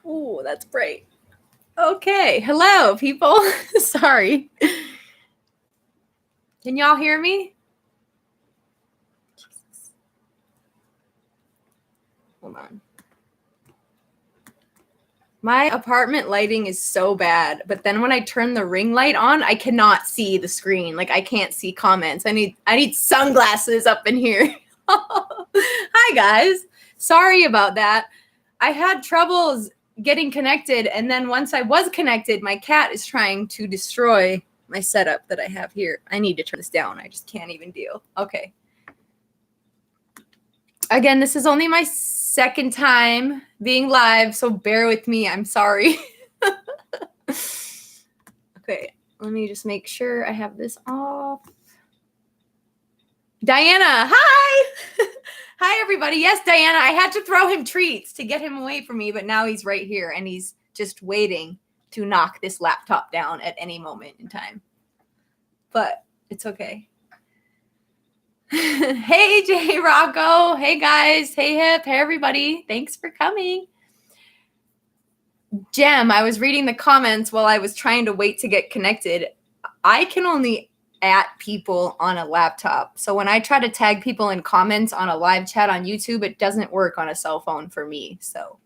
Ooh, that's bright. Okay. Hello, people. Sorry. Can y'all hear me? Jesus. Hold on. My apartment lighting is so bad, but then when I turn the ring light on, I cannot see the screen. Like I can't see comments. I need sunglasses up in here. Hi guys. Sorry about that. I had troubles getting connected, and then once I was connected, my cat is trying to destroy my setup that I have here. I need to turn this down. I just can't even deal. Okay. Again, this is only my second time being live, so bear with me. I'm sorry. Okay, let me just make sure I have this off. Diana, hi! Hi, everybody. Yes, Diana, I had to throw him treats to get him away from me, but now he's right here, and he's just waiting to knock this laptop down at any moment in time. But it's okay. Hey, Jay Rocco. Hey, guys. Hey, Hip. Hey, everybody. Thanks for coming. Jem, I was reading the comments while I was trying to wait to get connected. I can only at people on a laptop. So when I try to tag people in comments on a live chat on YouTube, it doesn't work on a cell phone for me. So,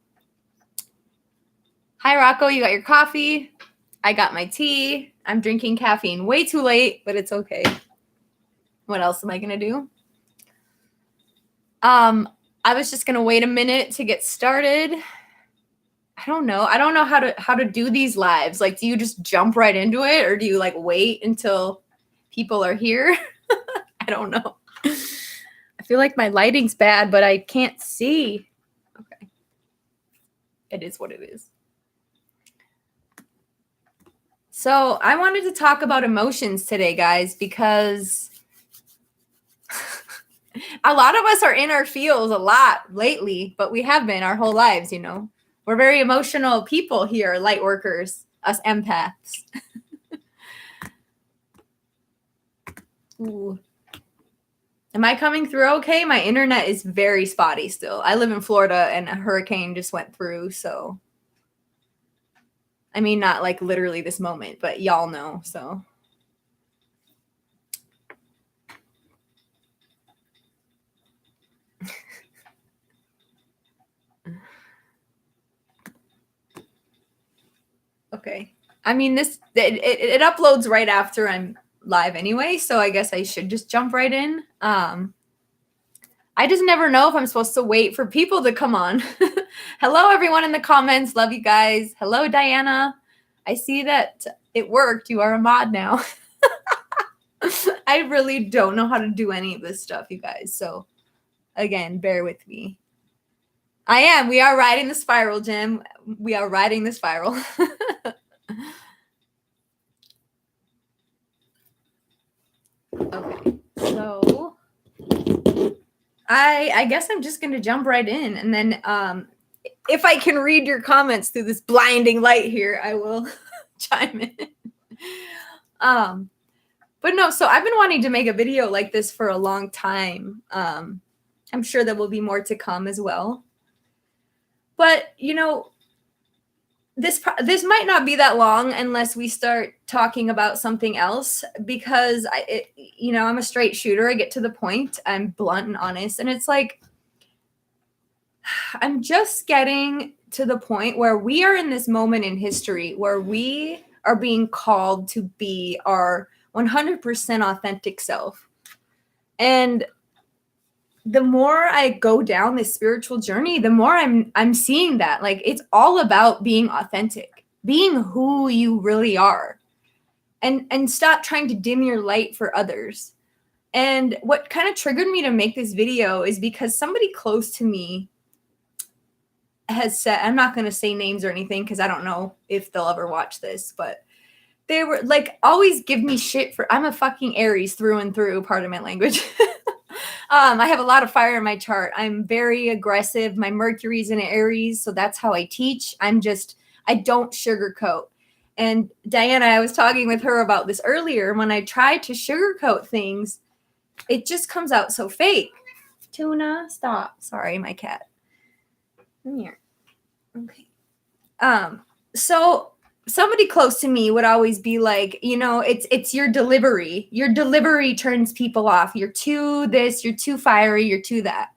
hi, Rocco. You got your coffee? I got my tea. I'm drinking caffeine way too late, but it's okay. What else am I going to do? I was just going to wait a minute to get started. I don't know. I don't know how to do these lives. Like, do you just jump right into it, or do you like wait until people are here? I don't know. I feel like my lighting's bad, but I can't see. Okay. It is what it is. So I wanted to talk about emotions today, guys, because a lot of us are in our feels a lot lately, but we have been our whole lives, you know. We're very emotional people here, light workers, us empaths. Ooh. Am I coming through okay? My internet is very spotty still. I live in Florida and a hurricane just went through, so. I mean, not like literally this moment, but y'all know, so. Okay. I mean, it uploads right after I'm live anyway, so I guess I should just jump right in. I just never know if I'm supposed to wait for people to come on. Hello, everyone in the comments. Love you guys. Hello, Diana. I see that it worked. You are a mod now. I really don't know how to do any of this stuff, you guys. So, again, bear with me. I am. We are riding the spiral, Jim. We are riding the spiral. Okay, so I guess I'm just gonna jump right in, and then if I can read your comments through this blinding light here, I will chime in. But no, so I've been wanting to make a video like this for a long time. I'm sure there will be more to come as well. But you know, this might not be that long unless we start talking about something else, because I'm a straight shooter. I get to the point. I'm blunt and honest, and it's like I'm just getting to the point where we are in this moment in history where we are being called to be our 100% authentic self. And the more I go down this spiritual journey, the more I'm seeing that like it's all about being authentic, being who you really are, and stop trying to dim your light for others. And what kind of triggered me to make this video is because somebody close to me has said, I'm not going to say names or anything because I don't know if they'll ever watch this, but they were like, always give me shit for, I'm a fucking Aries through and through, pardon my language. I have a lot of fire in my chart. I'm very aggressive. My Mercury's in Aries, so that's how I teach. I don't sugarcoat. And Diana, I was talking with her about this earlier. When I try to sugarcoat things, it just comes out so fake. Tuna, stop. Sorry, my cat. Come here. Okay. So somebody close to me would always be like, it's your delivery. Your delivery turns people off. You're too this, you're too fiery, you're too that.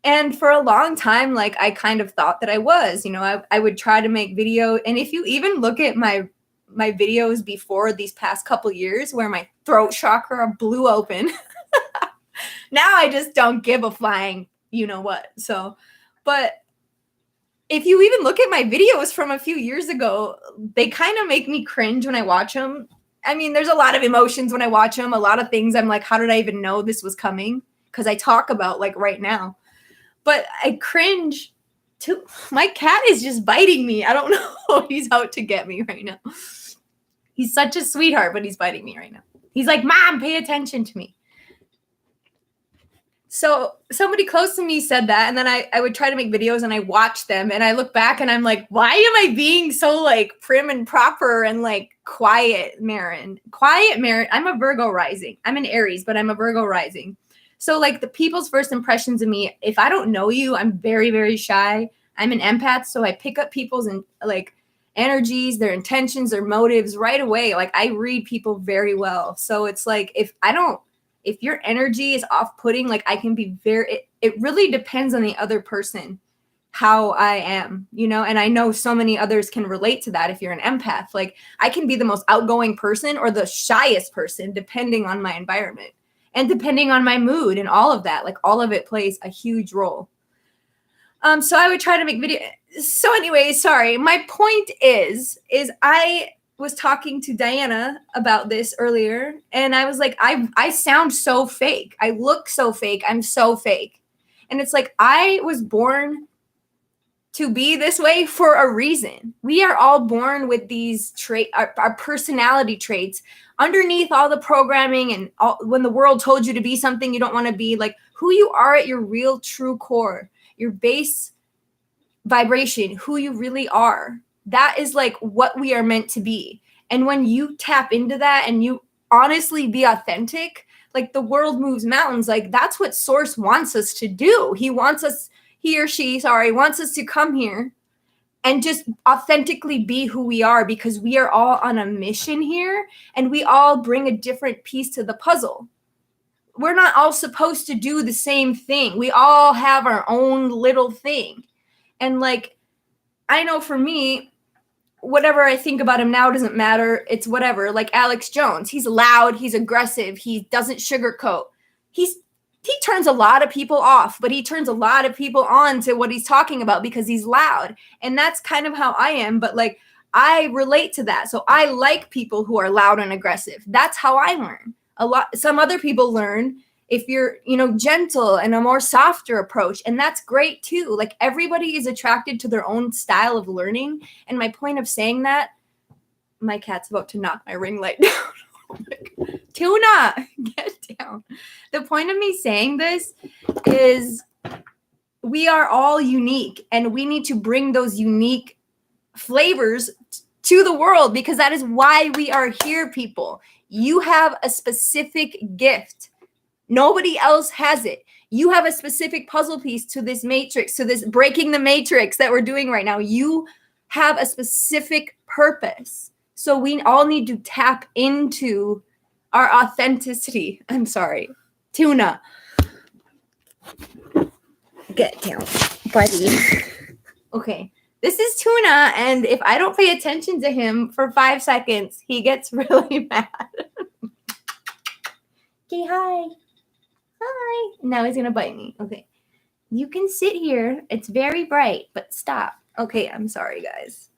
And for a long time, like I kind of thought that I was, I would try to make video. And if you even look at my videos before these past couple years where my throat chakra blew open, now I just don't give a flying, you know what. So, but if you even look at my videos from a few years ago, they kind of make me cringe when I watch them. I mean, there's a lot of emotions when I watch them. A lot of things I'm like, how did I even know this was coming? Because I talk about like right now. But I cringe to my cat is just biting me. I don't know. He's out to get me right now. He's such a sweetheart, but he's biting me right now. He's like, Mom, pay attention to me. So somebody close to me said that, and then I would try to make videos and I watch them and I look back and I'm like, why am I being so like prim and proper and like quiet, Marin? Quiet, Marin. I'm a Virgo rising. I'm an Aries, but I'm a Virgo rising. So like the people's first impressions of me, if I don't know you, I'm very, very shy. I'm an empath, so I pick up people's like energies, their intentions, their motives right away. Like I read people very well. So it's like if your energy is off-putting, like I can be it really depends on the other person, how I am, and I know so many others can relate to that if you're an empath. Like I can be the most outgoing person or the shyest person depending on my environment and depending on my mood and all of that. Like all of it plays a huge role. So I would try to make video. So anyway, sorry. My point is I was talking to Diana about this earlier, and I was like, I sound so fake. I look so fake. I'm so fake. And it's like, I was born to be this way for a reason. We are all born with these our personality traits underneath all the programming and when the world told you to be something you don't want to be, like who you are at your real true core, your base vibration, who you really are. That is like what we are meant to be. And when you tap into that and you honestly be authentic, like the world moves mountains. Like that's what Source wants us to do. He or she wants us to come here and just authentically be who we are, because we are all on a mission here and we all bring a different piece to the puzzle. We're not all supposed to do the same thing. We all have our own little thing. And like, I know for me, whatever I think about him now doesn't matter. It's whatever. Like Alex Jones, he's loud, he's aggressive, he doesn't sugarcoat. He turns a lot of people off, but he turns a lot of people on to what he's talking about because he's loud. And that's kind of how I am. But like, I relate to that. So I like people who are loud and aggressive. That's how I learn. Some other people learn if you're, gentle and a more softer approach. And that's great too. Like everybody is attracted to their own style of learning. And my point of saying that, my cat's about to knock my ring light down. Oh my God. Tuna, get down. The point of me saying this is we are all unique and we need to bring those unique flavors to the world, because that is why we are here, people. You have a specific gift. Nobody else has it. You have a specific puzzle piece to this matrix, to this breaking the matrix that we're doing right now. You have a specific purpose. So we all need to tap into our authenticity. I'm sorry. Tuna. Get down, buddy. Okay. This is Tuna, and if I don't pay attention to him for 5 seconds, he gets really mad. Okay, hi. Hi. Now he's going to bite me. Okay. You can sit here. It's very bright, but stop. Okay, I'm sorry, guys.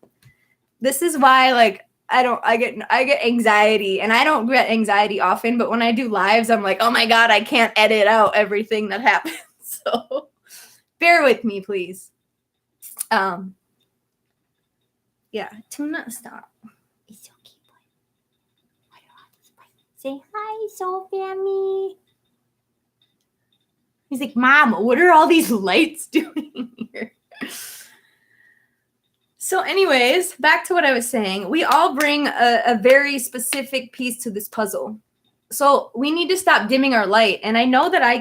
This is why, like, I get anxiety, and I don't get anxiety often, but when I do lives, I'm like, oh my God, I can't edit out everything that happens. So bear with me, please. Yeah, Tuna, stop. It's okay, boy. Say hi, Sophia, me. He's like, Mom, what are all these lights doing here? So anyways, back to what I was saying. We all bring a very specific piece to this puzzle. So we need to stop dimming our light. And I know that I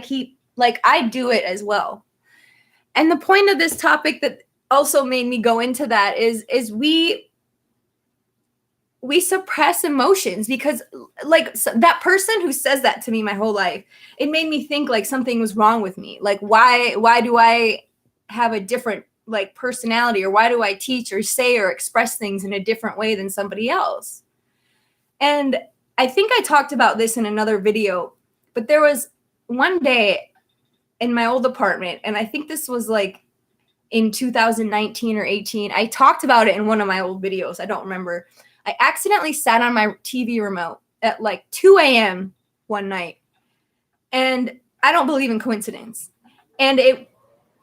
do it as well. And the point of this topic that also made me go into that is we suppress emotions because like that person who says that to me my whole life, it made me think like something was wrong with me. Like why do I have a different like personality, or why do I teach or say or express things in a different way than somebody else? And I think I talked about this in another video, but there was one day in my old apartment, and I think this was like in 2019 or 18. I talked about it in one of my old videos. I don't remember. I accidentally sat on my TV remote at like 2 a.m. one night. And I don't believe in coincidence. And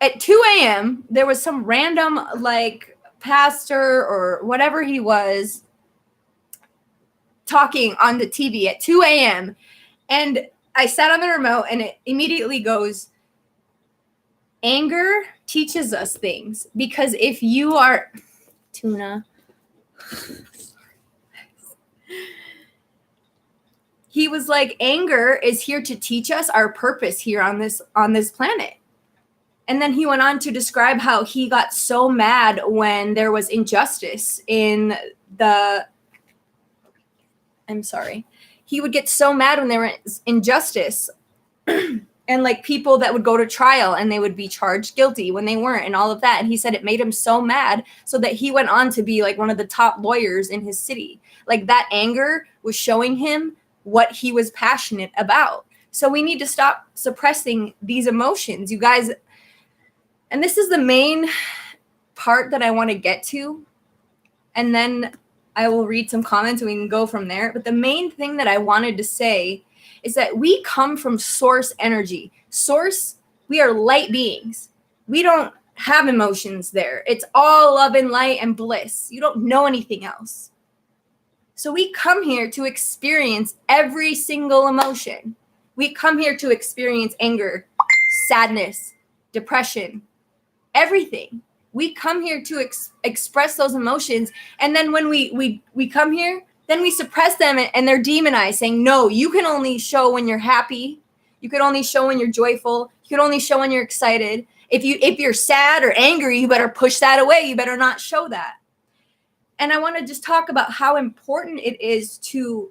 at 2 a.m., there was some random like pastor or whatever he was talking on the TV at 2 a.m. And I sat on the remote and it immediately goes, anger teaches us things, because if you are tuna, he was like, anger is here to teach us our purpose here on this planet. And then he went on to describe how he got so mad when there was injustice in the he would get so mad when there was injustice and like people that would go to trial and they would be charged guilty when they weren't, and all of that. And he said it made him so mad, so that he went on to be like one of the top lawyers in his city. Like that anger was showing him what he was passionate about. So we need to stop suppressing these emotions, you guys. And this is the main part that I want to get to. And then I will read some comments and we can go from there. But the main thing that I wanted to say is that we come from source energy. Source, we are light beings. We don't have emotions there. It's all love and light and bliss. You don't know anything else. So we come here to experience every single emotion. We come here to experience anger, sadness, depression, everything. We come here to express those emotions. And then when we come here, then we suppress them and they're demonized, saying, no, you can only show when you're happy. You can only show when you're joyful. You can only show when you're excited. If you're sad or angry, you better push that away. You better not show that. And I want to just talk about how important it is to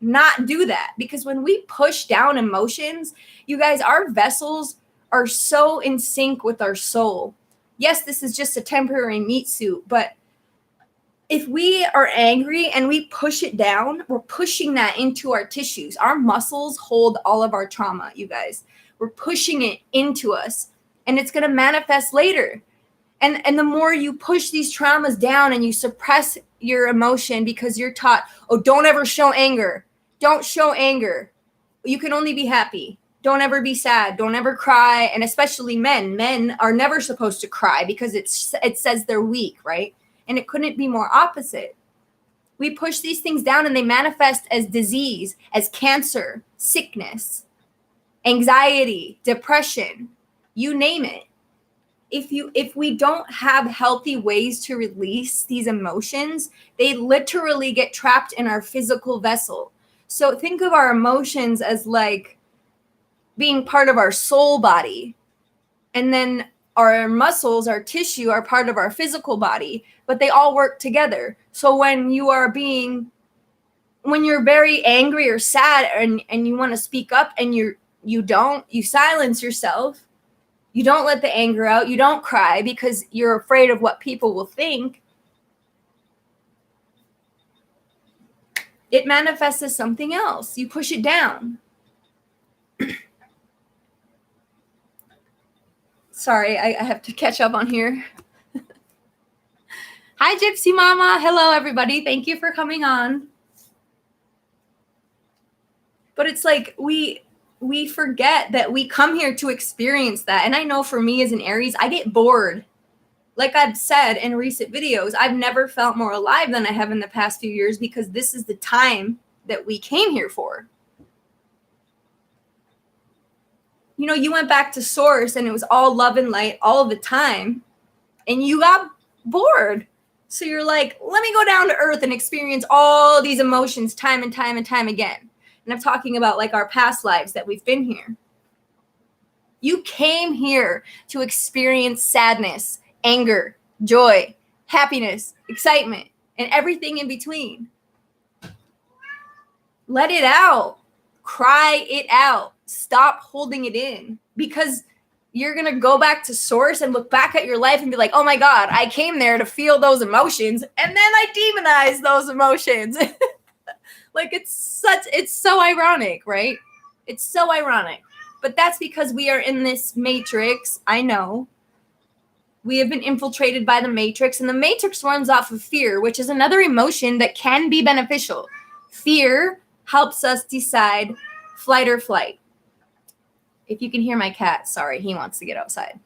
not do that. Because when we push down emotions, you guys, our vessels are so in sync with our soul. Yes, this is just a temporary meat suit, but if we are angry and we push it down, we're pushing that into our tissues. Our muscles hold all of our trauma, you guys. We're pushing it into us, and it's going to manifest later. And the more you push these traumas down and you suppress your emotion because you're taught, oh, don't ever show anger. Don't show anger. You can only be happy. Don't ever be sad. Don't ever cry. And especially men. Men are never supposed to cry because it says they're weak, right? And it couldn't be more opposite. We push these things down and they manifest as disease, as cancer, sickness, anxiety, depression, you name it. If we don't have healthy ways to release these emotions, they literally get trapped in our physical vessel. So think of our emotions as like being part of our soul body. And then our muscles, our tissue are part of our physical body, but they all work together. So when you're very angry or sad and you want to speak up and you silence yourself. You don't let the anger out. You don't cry because you're afraid of what people will think. It manifests as something else. You push it down. Sorry, I have to catch up on here. Hi, Gypsy Mama. Hello, everybody. Thank you for coming on. But it's like we forget that we come here to experience that. And I know for me as an Aries, I get bored. Like I've said in recent videos, I've never felt more alive than I have in the past few years because this is the time that we came here for. You know, you went back to source and it was all love and light all the time and you got bored. So you're like, let me go down to earth and experience all these emotions time and time and time again. And I'm talking about like our past lives that we've been here. You came here to experience sadness, anger, joy, happiness, excitement, and everything in between. Let it out. Cry it out. Stop holding it in, because you're going to go back to source and look back at your life and be like, oh my God, I came there to feel those emotions, and then I demonize those emotions. Like, it's so ironic, right? It's so ironic. But that's because we are in this matrix. I know. We have been infiltrated by the matrix, and the matrix runs off of fear, which is another emotion that can be beneficial. Fear helps us decide flight or flight. If you can hear my cat, sorry, he wants to get outside.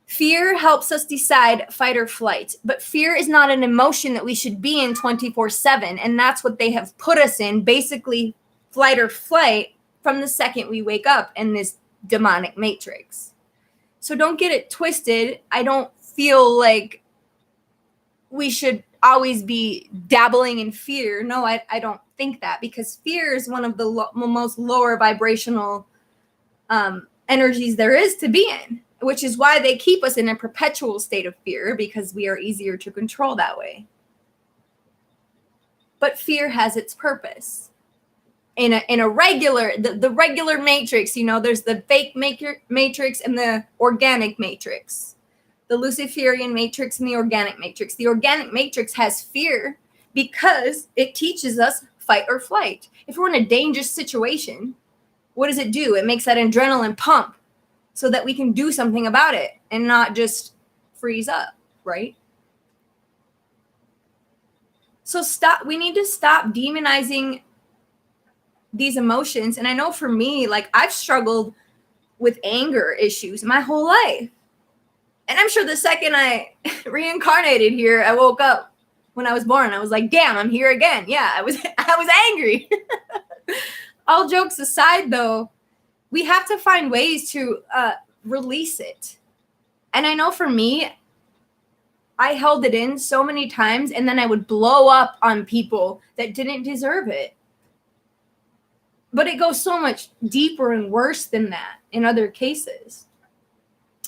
Fear helps us decide fight or flight, but fear is not an emotion that we should be in 24/7, and that's what they have put us in, basically flight or flight, from the second we wake up in this demonic matrix. So don't get it twisted. I don't feel like we should always be dabbling in fear. No, I don't think that, because fear is one of the most lower vibrational energies there is to be in, which is why they keep us in a perpetual state of fear, because we are easier to control that way. But fear has its purpose. In a regular, the regular matrix, there's the fake matrix and the organic matrix, the Luciferian matrix and the organic matrix. The organic matrix has fear because it teaches us fight or flight. If we're in a dangerous situation, what does it do? It makes that adrenaline pump so that we can do something about it and not just freeze up, right? So we need to stop demonizing these emotions. And I know for me, like, I've struggled with anger issues my whole life. And I'm sure the second I reincarnated here, I woke up when I was born. I was like, damn, I'm here again. Yeah, I was angry. All jokes aside, though, we have to find ways to release it. And I know for me, I held it in so many times, and then I would blow up on people that didn't deserve it. But it goes so much deeper and worse than that in other cases.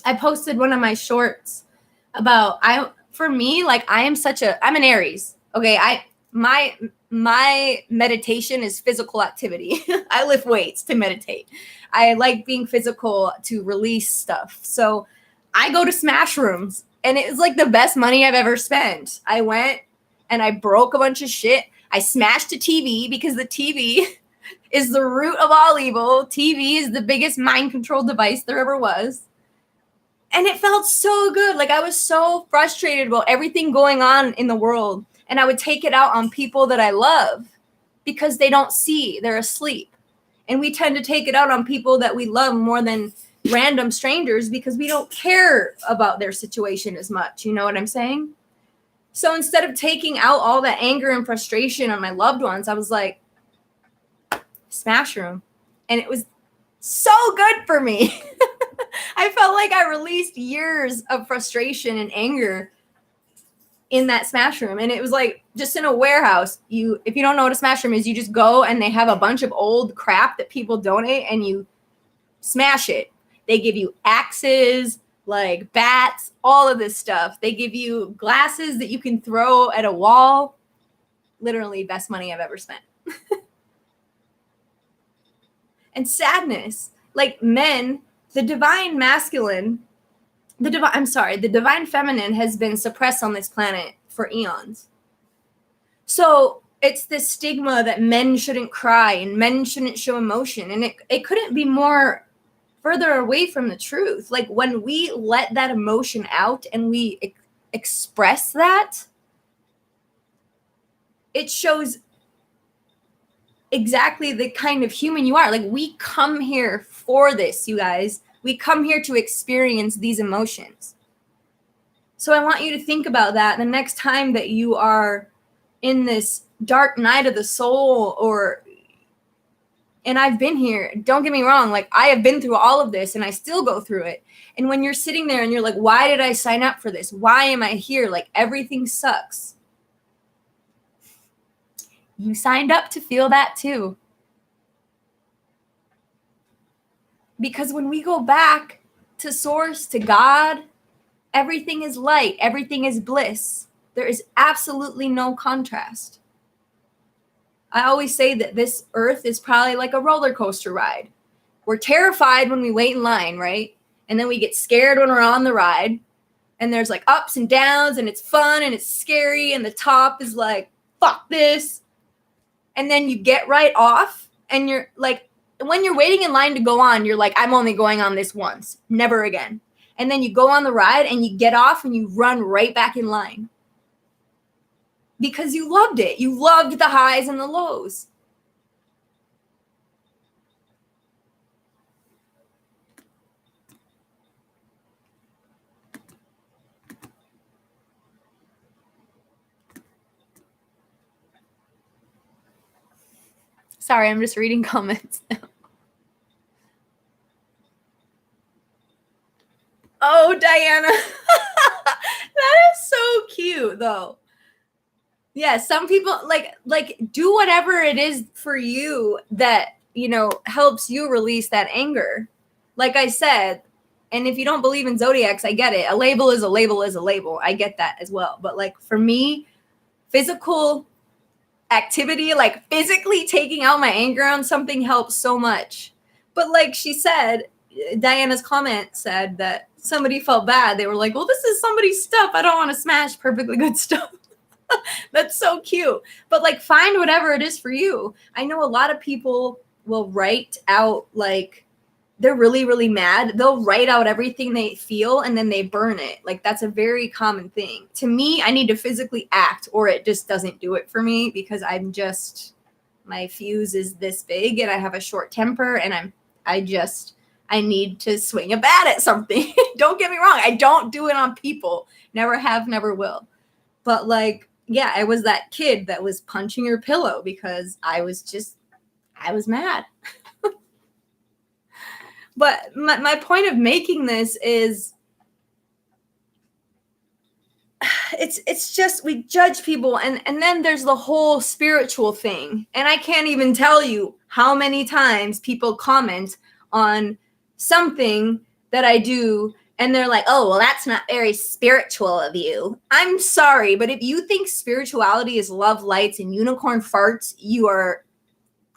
I posted one of my shorts about, I'm an Aries. Okay, my meditation is physical activity. I lift weights to meditate. I like being physical to release stuff. So I go to smash rooms, and it's like the best money I've ever spent. I went and I broke a bunch of shit. I smashed a TV, because the TV is the root of all evil. TV is the biggest mind control device there ever was. And it felt so good. Like, I was so frustrated about everything going on in the world. And I would take it out on people that I love, because they don't see, they're asleep. And we tend to take it out on people that we love more than random strangers, because we don't care about their situation as much. You know what I'm saying? So instead of taking out all that anger and frustration on my loved ones, I was like, smash room. And it was so good for me. I felt like I released years of frustration and anger in that smash room. And it was like just in a warehouse. If you don't know what a smash room is, you just go and they have a bunch of old crap that people donate, and you smash it. They give you axes, like bats, all of this stuff. They give you glasses that you can throw at a wall. Literally best money I've ever spent. And sadness, like men, the divine feminine has been suppressed on this planet for eons. So it's this stigma that men shouldn't cry and men shouldn't show emotion. And it couldn't be more further away from the truth. Like, when we let that emotion out and we express that, it shows exactly the kind of human you are. Like, we come here for this, you guys. We come here to experience these emotions. So I want you to think about that the next time that you are in this dark night of the soul, and I've been here. Don't get me wrong. Like, I have been through all of this, and I still go through it. And when you're sitting there and you're like, why did I sign up for this? Why am I here? Like, everything sucks. You signed up to feel that too. Because when we go back to source, to God, Everything is light. Everything is bliss. There is absolutely no contrast. I always say that this earth is probably like a roller coaster ride. We're terrified when we wait in line, right? And then we get scared when we're on the ride. And there's like ups and downs, and it's fun and it's scary. And the top is like, fuck this. And then you get right off, and you're like, when you're waiting in line to go on, you're like, I'm only going on this once, never again. And then you go on the ride and you get off and you run right back in line. Because you loved it. You loved the highs and the lows. Sorry, I'm just reading comments now. Oh, Diana. That is so cute, though. Yeah, some people like do whatever it is for you that, you know, helps you release that anger. Like I said, and if you don't believe in zodiacs, I get it. A label is a label is a label. I get that as well. But like for me, physical activity, like physically taking out my anger on something helps so much. But like she said, Diana's comment said that somebody felt bad. They were like, well, this is somebody's stuff. I don't want to smash perfectly good stuff. That's so cute. But like find whatever it is for you. I know a lot of people will write out, like they're really, really mad. They'll write out everything they feel and then they burn it. Like that's a very common thing. To me, I need to physically act or it just doesn't do it for me because I'm just, my fuse is this big and I have a short temper and I need to swing a bat at something. Don't get me wrong. I don't do it on people. Never have, never will. But like, yeah, I was that kid that was punching her pillow because I was mad. But my point of making this is it's just we judge people and then there's the whole spiritual thing. And I can't even tell you how many times people comment on something that I do and they're like, oh, well, that's not very spiritual of you. I'm sorry, but if you think spirituality is love lights and unicorn farts, you are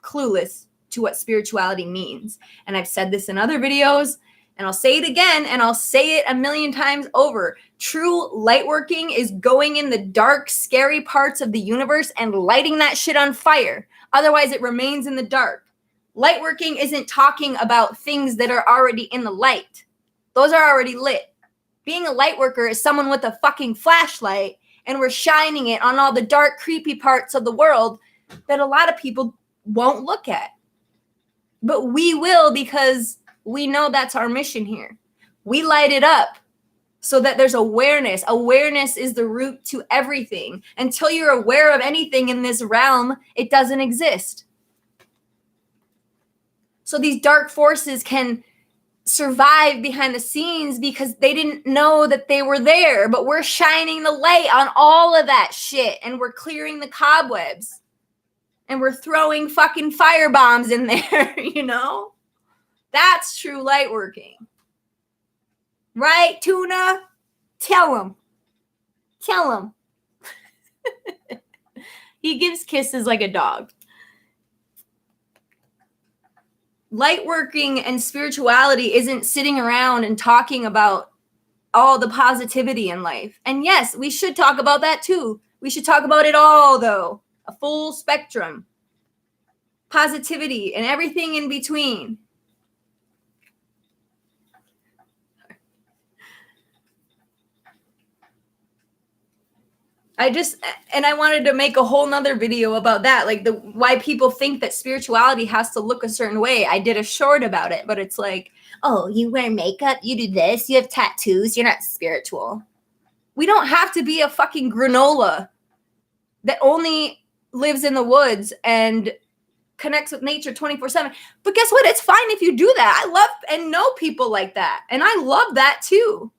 clueless to what spirituality means. And I've said this in other videos, and I'll say it again, and I'll say it a million times over. True light working is going in the dark, scary parts of the universe and lighting that shit on fire. Otherwise, it remains in the dark. Light working isn't talking about things that are already in the light. Those are already lit. Being a light worker is someone with a fucking flashlight, and we're shining it on all the dark, creepy parts of the world that a lot of people won't look at. But we will because we know that's our mission here. We light it up so that there's awareness. Awareness is the root to everything. Until you're aware of anything in this realm, it doesn't exist. So these dark forces can survive behind the scenes because they didn't know that they were there. But we're shining the light on all of that shit, and we're clearing the cobwebs. And we're throwing fucking fire bombs in there, you know? That's true light working. Right, Tuna? Tell him. Tell him. He gives kisses like a dog. Light working and spirituality isn't sitting around and talking about all the positivity in life. And yes, we should talk about that too. We should talk about it all, though. A full spectrum. Positivity and everything in between. I wanted to make a whole nother video about that, like why people think that spirituality has to look a certain way. I did a short about it, but it's like, oh, you wear makeup, you do this, you have tattoos, you're not spiritual. We don't have to be a fucking granola that only lives in the woods and connects with nature 24/7. But guess what? It's fine if you do that. I love and know people like that. And I love that too.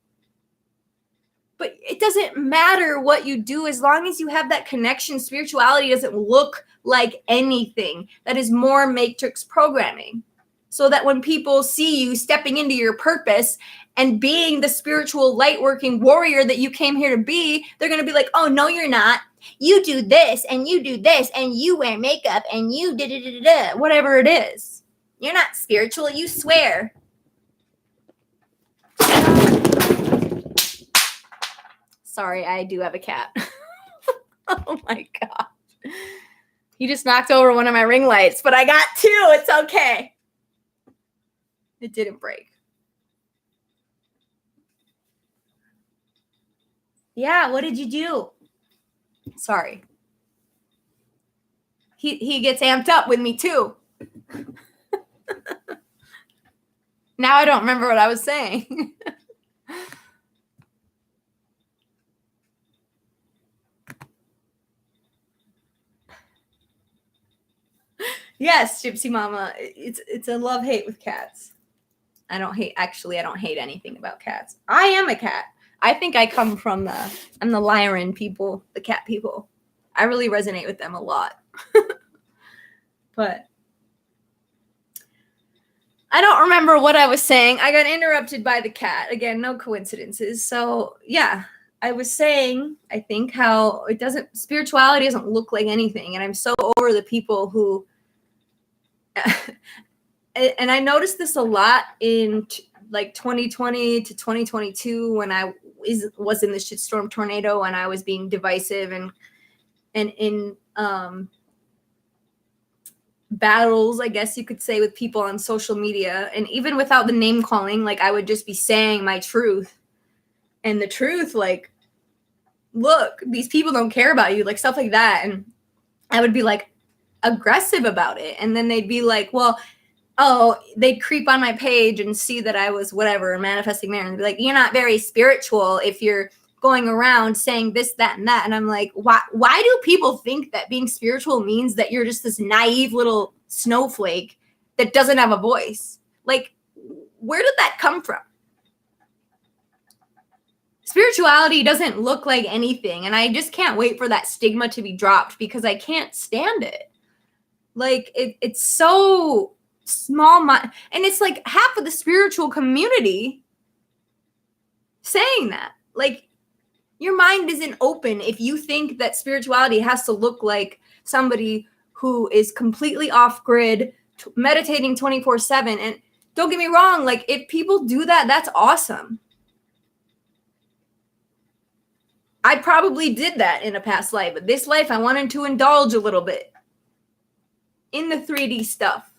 But it doesn't matter what you do as long as you have that connection. Spirituality doesn't look like anything. That is more matrix programming. So that when people see you stepping into your purpose and being the spiritual light working warrior that you came here to be, they're going to be like, oh, no, you're not. You do this and you do this and you wear makeup and you da-da-da-da-da, whatever it is. You're not spiritual. You swear. Sorry, I do have a cat. Oh my God. He just knocked over one of my ring lights, but I got two. It's okay. It didn't break. Yeah, what did you do? Sorry. He gets amped up with me too. Now I don't remember what I was saying. Yes, Gypsy Mama. It's a love-hate with cats. I don't hate anything about cats. I am a cat. I think I come from I'm the Lyran people, the cat people. I really resonate with them a lot. But I don't remember what I was saying. I got interrupted by the cat. Again, no coincidences. So yeah, I was saying, I think how spirituality doesn't look like anything. And I'm so over the people who, and I noticed this a lot in like 2020 to 2022 when I was in the shitstorm tornado and I was being divisive and in battles, I guess you could say, with people on social media. And even without the name calling, like I would just be saying my truth. And the truth, like, look, these people don't care about you, like stuff like that. And I would be like aggressive about it. And then they'd be like, well, they'd creep on my page and see that I was whatever, manifesting there. And be like, you're not very spiritual if you're going around saying this, that, and that. And I'm like, why do people think that being spiritual means that you're just this naive little snowflake that doesn't have a voice? Like, where did that come from? Spirituality doesn't look like anything. And I just can't wait for that stigma to be dropped because I can't stand it. Like, it's so small. And it's like half of the spiritual community saying that. Like, your mind isn't open if you think that spirituality has to look like somebody who is completely off grid, meditating 24/7. And don't get me wrong, like if people do that, that's awesome. I probably did that in a past life, but this life I wanted to indulge a little bit in the 3D stuff.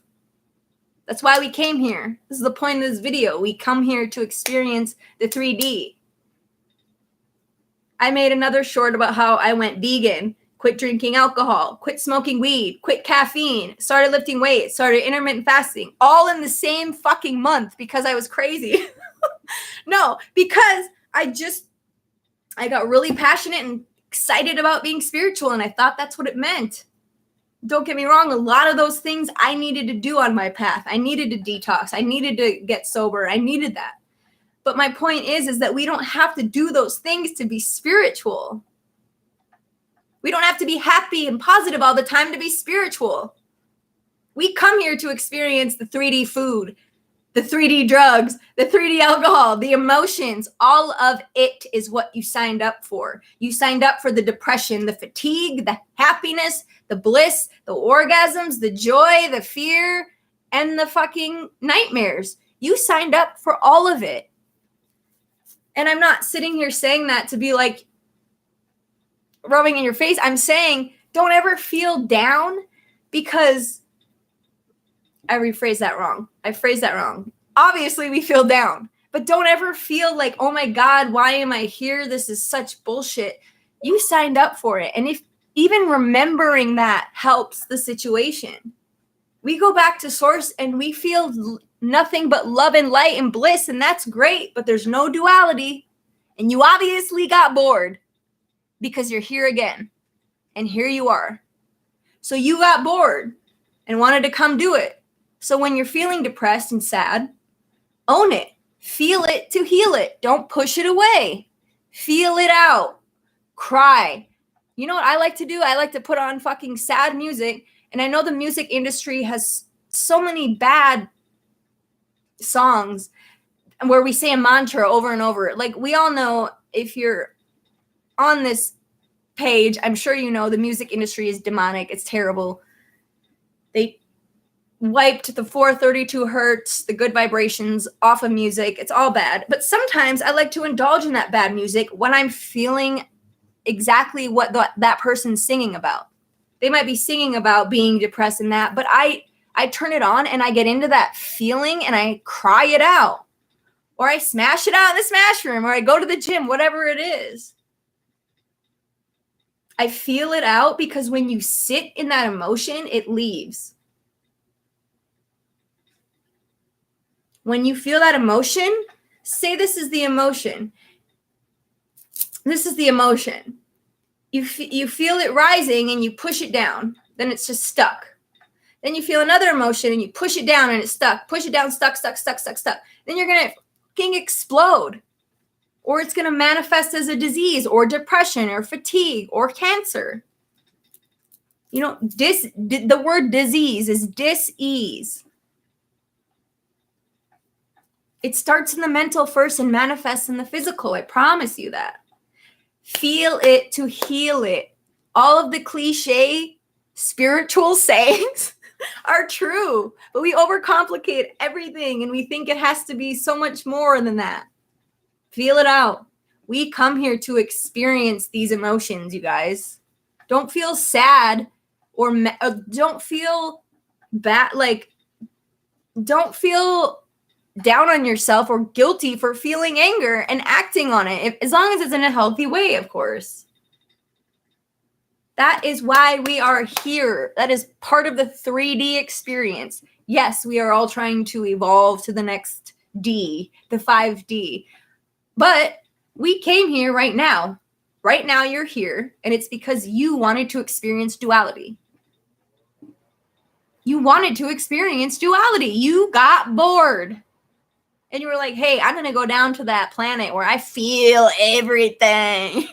That's why we came here. This is the point of this video. We come here to experience the 3D. I made another short about how I went vegan, quit drinking alcohol, quit smoking weed, quit caffeine, started lifting weights, started intermittent fasting, all in the same fucking month because I was crazy. No, because I got really passionate and excited about being spiritual, and I thought that's what it meant. Don't get me wrong, a lot of those things I needed to do on my path. I needed to detox. I needed to get sober. I needed that. But my point is that we don't have to do those things to be spiritual. We don't have to be happy and positive all the time to be spiritual. We come here to experience the 3D food, the 3D drugs, the 3D alcohol, the emotions. All of it is what you signed up for. You signed up for the depression, the fatigue, the happiness, the bliss, the orgasms, the joy, the fear, and the fucking nightmares. You signed up for all of it. And I'm not sitting here saying that to be like rubbing in your face. I'm saying don't ever feel down because I phrased that wrong. Obviously, we feel down, but don't ever feel like, oh my God, why am I here? This is such bullshit. You signed up for it. And if even remembering that helps the situation, we go back to source and we feel nothing but love and light and bliss, and that's great, but there's no duality. And you obviously got bored because you're here again, and here you are. So you got bored and wanted to come do it. So when you're feeling depressed and sad, own it. Feel it to heal it. Don't push it away. Feel it out. Cry. You know what I like to do? I like to put on fucking sad music. And I know the music industry has so many bad songs. and where we say a mantra over and over. Like, we all know, if you're on this page, I'm sure you know the music industry is demonic. It's terrible. They wiped the 432 hertz, the good vibrations off of music. It's all bad. But sometimes I like to indulge in that bad music when I'm feeling exactly what that person's singing about. They might be singing about being depressed and that, but I turn it on and I get into that feeling and I cry it out. Or I smash it out in the smash room, or I go to the gym, whatever it is. I feel it out, because when you sit in that emotion, it leaves. When you feel that emotion, say this is the emotion. This is the emotion. You feel it rising and you push it down. Then it's just stuck. Then you feel another emotion and you push it down and it's stuck. Push it down, stuck. Then you're going to explode, or it's going to manifest as a disease or depression or fatigue or cancer. You know, the word disease is dis-ease. It starts in the mental first and manifests in the physical. I promise you that. Feel it to heal it. All of the cliche spiritual sayings are true, but we overcomplicate everything and we think it has to be so much more than that. Feel it out. We come here to experience these emotions, you guys. Don't feel sad or don't feel bad. Like, don't feel down on yourself or guilty for feeling anger and acting on it, as long as it's in a healthy way, of course. That is why we are here. That is part of the 3D experience. Yes, we are all trying to evolve to the next D, the 5D. But we came here right now. Right now you're here, and it's because you wanted to experience duality. You wanted to experience duality. You got bored. And you were like, hey, I'm going to go down to that planet where I feel everything.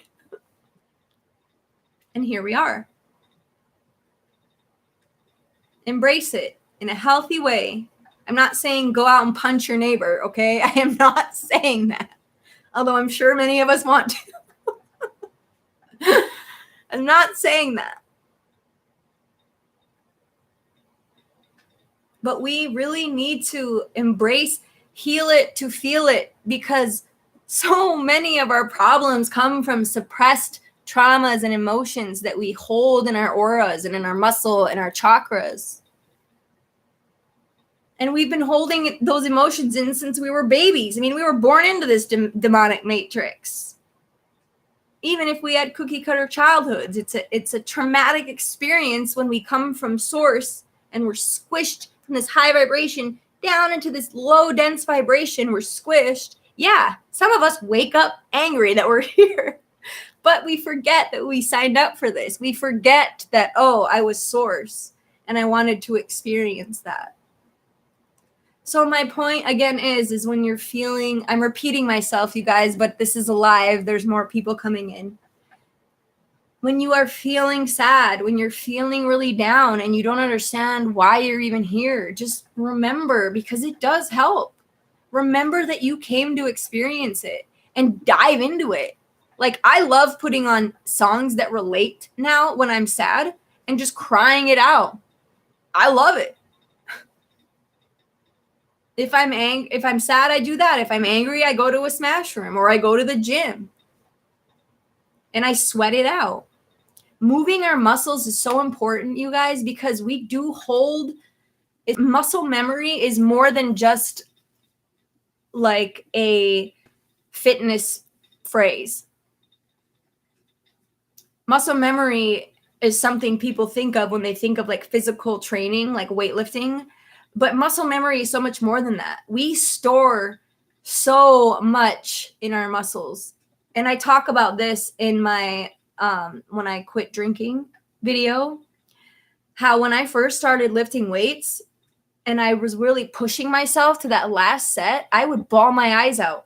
And here we are. Embrace it in a healthy way. I'm not saying go out and punch your neighbor, okay? I am not saying that. Although I'm sure many of us want to. I'm not saying that. But we really need to embrace, heal it to feel it, because so many of our problems come from suppressed traumas and emotions that we hold in our auras and in our muscle and our chakras. And we've been holding those emotions in since we were babies. I mean, we were born into this demonic matrix. Even if we had cookie cutter childhoods, it's a traumatic experience when we come from source and we're squished from this high vibration down into this low dense vibration. We're squished. Yeah, some of us wake up angry that we're here. But we forget that we signed up for this. We forget that, oh, I was source and I wanted to experience that. So my point again is when you're feeling, I'm repeating myself, you guys, but this is live. There's more people coming in. When you are feeling sad, when you're feeling really down and you don't understand why you're even here, just remember, because it does help. Remember that you came to experience it and dive into it. Like, I love putting on songs that relate now when I'm sad and just crying it out. I love it. If I'm sad, I do that. If I'm angry, I go to a smash room or I go to the gym and I sweat it out. Moving our muscles is so important, you guys, because we do hold it. Muscle memory is more than just like a fitness phrase. Muscle memory is something people think of when they think of like physical training, like weightlifting. But muscle memory is so much more than that. We store so much in our muscles. And I talk about this in my when I quit drinking video, how when I first started lifting weights and I was really pushing myself to that last set, I would bawl my eyes out.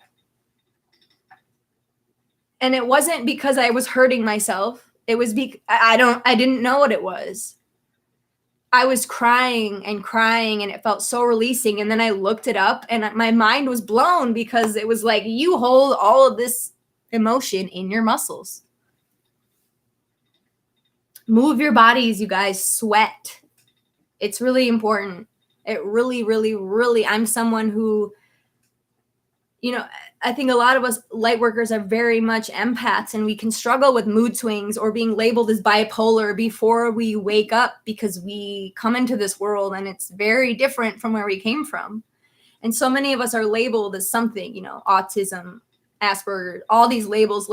And it wasn't because I was hurting myself. It was I didn't know what it was. I was crying and crying, and it felt so releasing. And then I looked it up, and my mind was blown, because it was like, you hold all of this emotion in your muscles. Move your bodies, you guys. Sweat. It's really important. It really, really, really, I'm someone who, I think a lot of us light workers are very much empaths, and we can struggle with mood swings or being labeled as bipolar before we wake up, because we come into this world and it's very different from where we came from. And so many of us are labeled as something, autism, Asperger's, all these labels,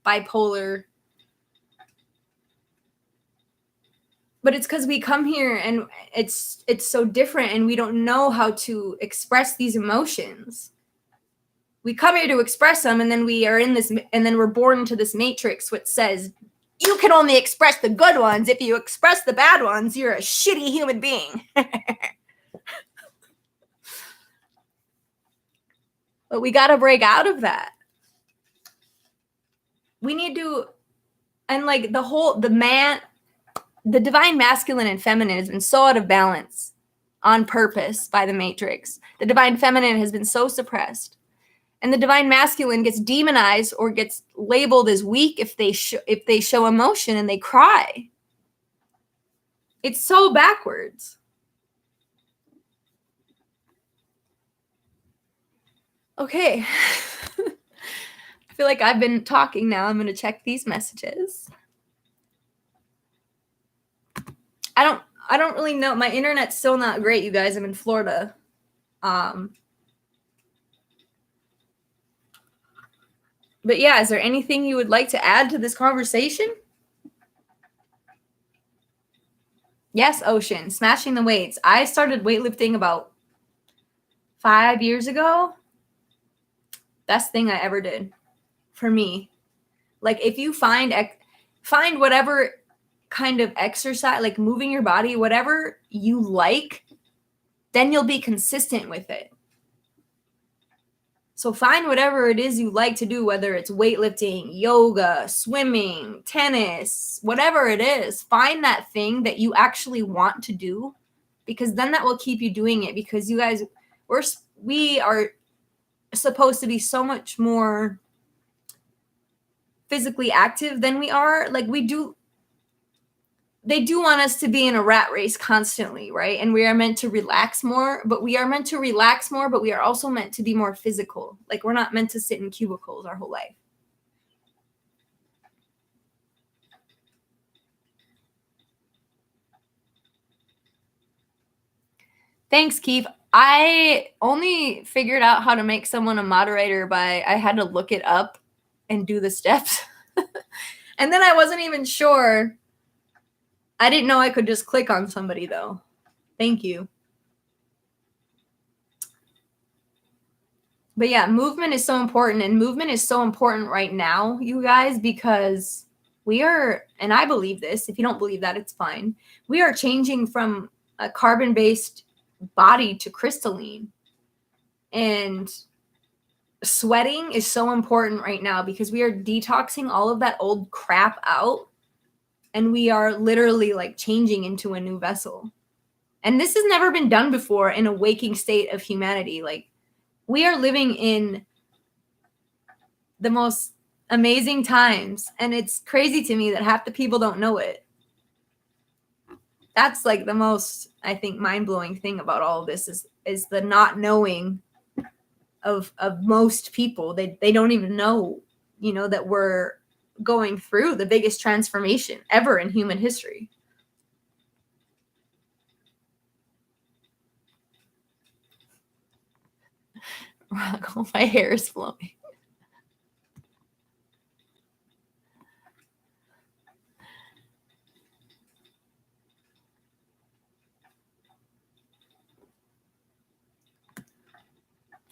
bipolar. But it's because we come here and it's so different, and we don't know how to express these emotions. We come here to express them, and then we're born into this matrix which says you can only express the good ones. If you express the bad ones, you're a shitty human being. But we got to break out of that. We need to, and like the divine masculine and feminine has been so out of balance on purpose by the matrix. The divine feminine has been so suppressed. And the divine masculine gets demonized or gets labeled as weak if they show emotion and they cry. It's so backwards. Okay. I feel like I've been talking now. I'm going to check these messages. I don't really know. My internet's still not great, you guys. I'm in Florida. But yeah, is there anything you would like to add to this conversation? Yes, Ocean, smashing the weights. I started weightlifting about 5 years ago. Best thing I ever did for me. Like, if you find whatever kind of exercise, like moving your body, whatever you like, then you'll be consistent with it. So find whatever it is you like to do, whether it's weightlifting, yoga, swimming, tennis, whatever it is. Find that thing that you actually want to do, because then that will keep you doing it. Because you guys, we are supposed to be so much more physically active than we are. Like, they do want us to be in a rat race constantly, right? And we are meant to relax more, but we are also meant to be more physical. Like, we're not meant to sit in cubicles our whole life. Thanks, Keith. I only figured out how to make someone a moderator I had to look it up and do the steps. And then I wasn't even sure. I didn't know I could just click on somebody, though. Thank you. But yeah, movement is so important. And movement is so important right now, you guys, because we are, and I believe this, if you don't believe that, it's fine. We are changing from a carbon-based body to crystalline. And sweating is so important right now, because we are detoxing all of that old crap out. And we are literally like changing into a new vessel. And this has never been done before in a waking state of humanity. Like, we are living in the most amazing times. And it's crazy to me that half the people don't know it. That's like the most, I think, mind-blowing thing about all of this is the not knowing of most people. They don't even know, that we're going through the biggest transformation ever in human history. Oh, my hair is flowing.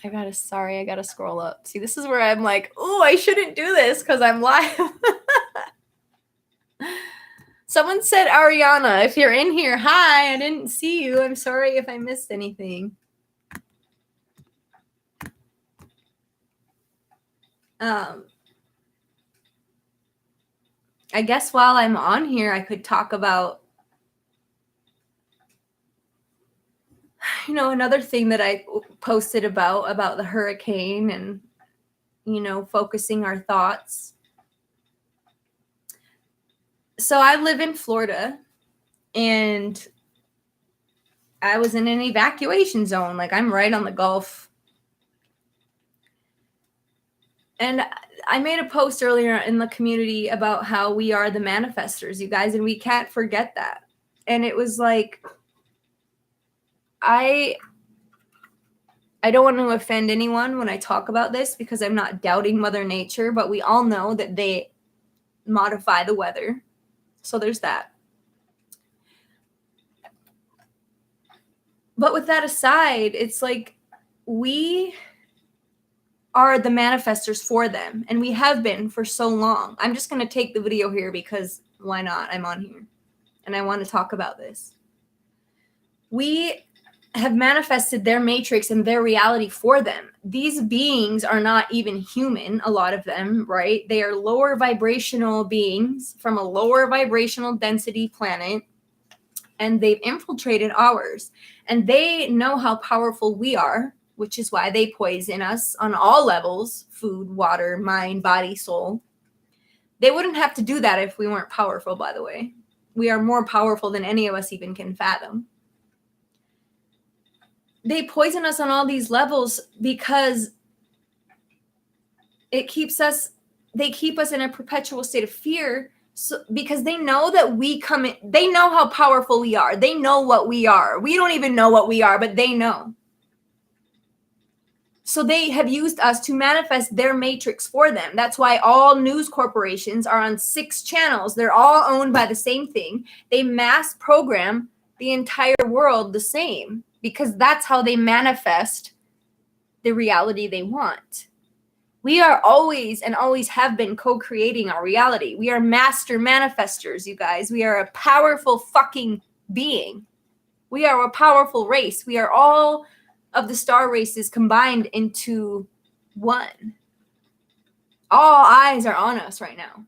I gotta scroll up. See, this is where I'm like, oh, I shouldn't do this because I'm live. Someone said Ariana. If you're in here, hi, I didn't see you. I'm sorry if I missed anything. I guess while I'm on here, I could talk about another thing that I posted about the hurricane and, focusing our thoughts. So I live in Florida, and I was in an evacuation zone. Like, I'm right on the Gulf. And I made a post earlier in the community about how we are the manifestors, you guys, and we can't forget that. And it was like, I don't want to offend anyone when I talk about this, because I'm not doubting Mother Nature, but we all know that they modify the weather. So there's that. But with that aside, it's like we are the manifestors for them, and we have been for so long. I'm just going to take the video here because why not? I'm on here and I want to talk about this. We have manifested their matrix and their reality for them. These beings are not even human, a lot of them, right? They are lower vibrational beings from a lower vibrational density planet, and they've infiltrated ours, and they know how powerful we are, which is why they poison us on all levels: food, water, mind, body, soul. They wouldn't have to do that if we weren't powerful, by the way. We are more powerful than any of us even can fathom. They poison us on all these levels because they keep us in a perpetual state of fear. So, because they know that we come in, they know how powerful we are. They know what we are. We don't even know what we are, but they know. So they have used us to manifest their matrix for them. That's why all news corporations are on 6 channels. They're all owned by the same thing. They mass program the entire world the same, because that's how they manifest the reality they want. We are always and always have been co-creating our reality. We are master manifestors, you guys. We are a powerful fucking being. We are a powerful race. We are all of the star races combined into one. All eyes are on us right now.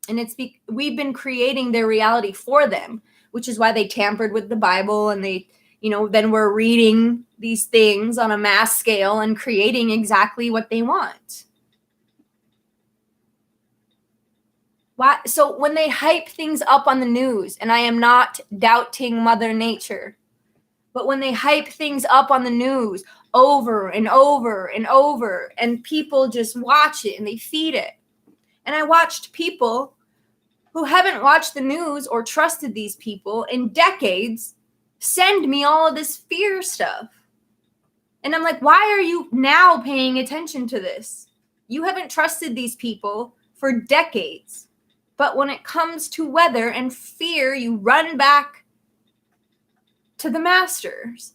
And we've been creating their reality for them, which is why they tampered with the Bible, and they, then we're reading these things on a mass scale and creating exactly what they want. Why? So when they hype things up on the news, and I am not doubting Mother Nature, but when they hype things up on the news over and over and over, and people just watch it and they feed it. And I watched people who haven't watched the news or trusted these people in decades send me all of this fear stuff. And I'm like, why are you now paying attention to this? You haven't trusted these people for decades. But when it comes to weather and fear, you run back to the masters.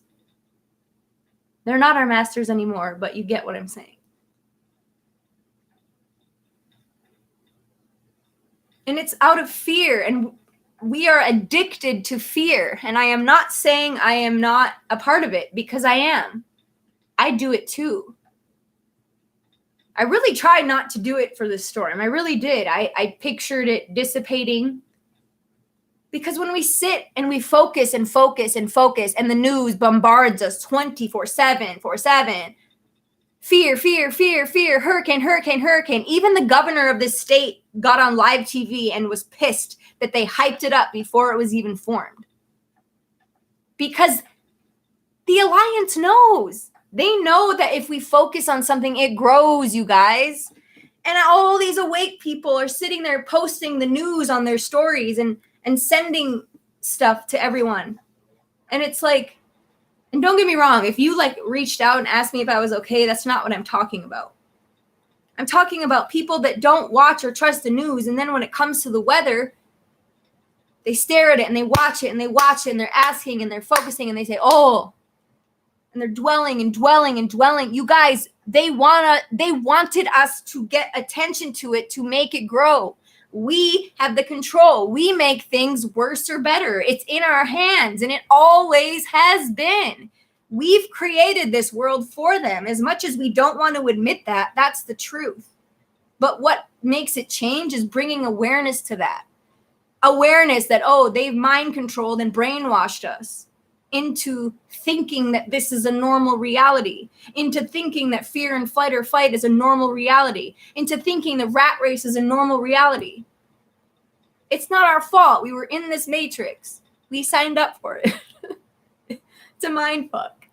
They're not our masters anymore, but you get what I'm saying. And it's out of fear, and we are addicted to fear. And I am not saying I am not a part of it, because I am. I do it too. I really tried not to do it for this storm. I really did. I pictured it dissipating. Because when we sit and we focus and focus and focus, and the news bombards us 24/7, fear, fear, fear, fear, hurricane, hurricane, hurricane. Even the governor of this state got on live TV and was pissed that they hyped it up before it was even formed. Because the alliance knows. They know that if we focus on something, it grows, you guys. And all these awake people are sitting there posting the news on their stories and sending stuff to everyone. And it's like, and don't get me wrong, if you reached out and asked me if I was okay, that's not what I'm talking about. I'm talking about people that don't watch or trust the news, and then when it comes to the weather, they stare at it and they watch it and they watch it and they're asking and they're focusing and they say, oh, and they're dwelling and dwelling and dwelling. You guys, they wanted us to get attention to it, to make it grow. We have the control. We make things worse or better. It's in our hands, and it always has been. We've created this world for them. As much as we don't want to admit that, that's the truth. But what makes it change is bringing awareness to that. Awareness that, oh, they've mind controlled and brainwashed us into thinking that this is a normal reality, into thinking that fear and flight or fight is a normal reality, into thinking the rat race is a normal reality. It's not our fault. We were in this matrix. We signed up for it. It's a mind fuck.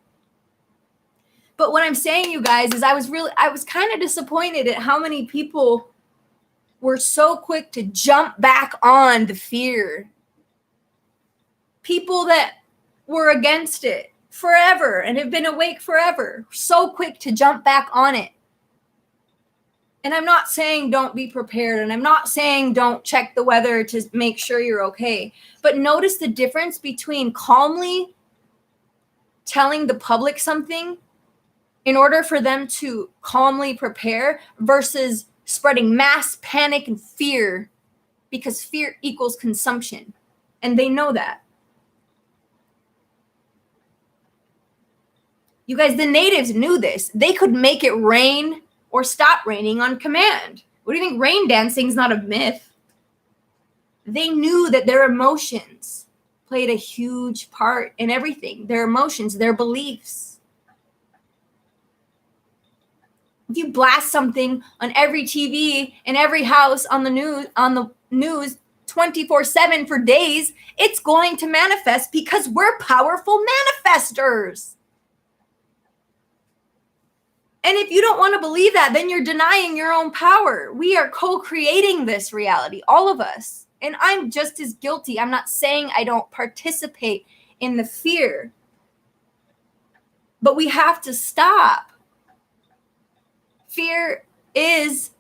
But what I'm saying, you guys, is I was kind of disappointed at how many people were so quick to jump back on the fear. People that were against it forever and have been awake forever, so quick to jump back on it. And I'm not saying don't be prepared, and I'm not saying don't check the weather to make sure you're okay. But notice the difference between calmly telling the public something in order for them to calmly prepare versus spreading mass panic and fear, because fear equals consumption. And they know that. You guys, the natives knew this. They could make it rain or stop raining on command. What do you think? Rain dancing is not a myth. They knew that their emotions played a huge part in everything. Their emotions, their beliefs. If you blast something on every TV in every house on the news 24/7 for days, it's going to manifest because we're powerful manifestors. And if you don't want to believe that, then you're denying your own power. We are co-creating this reality, all of us. And I'm just as guilty. I'm not saying I don't participate in the fear. But we have to stop. Fear is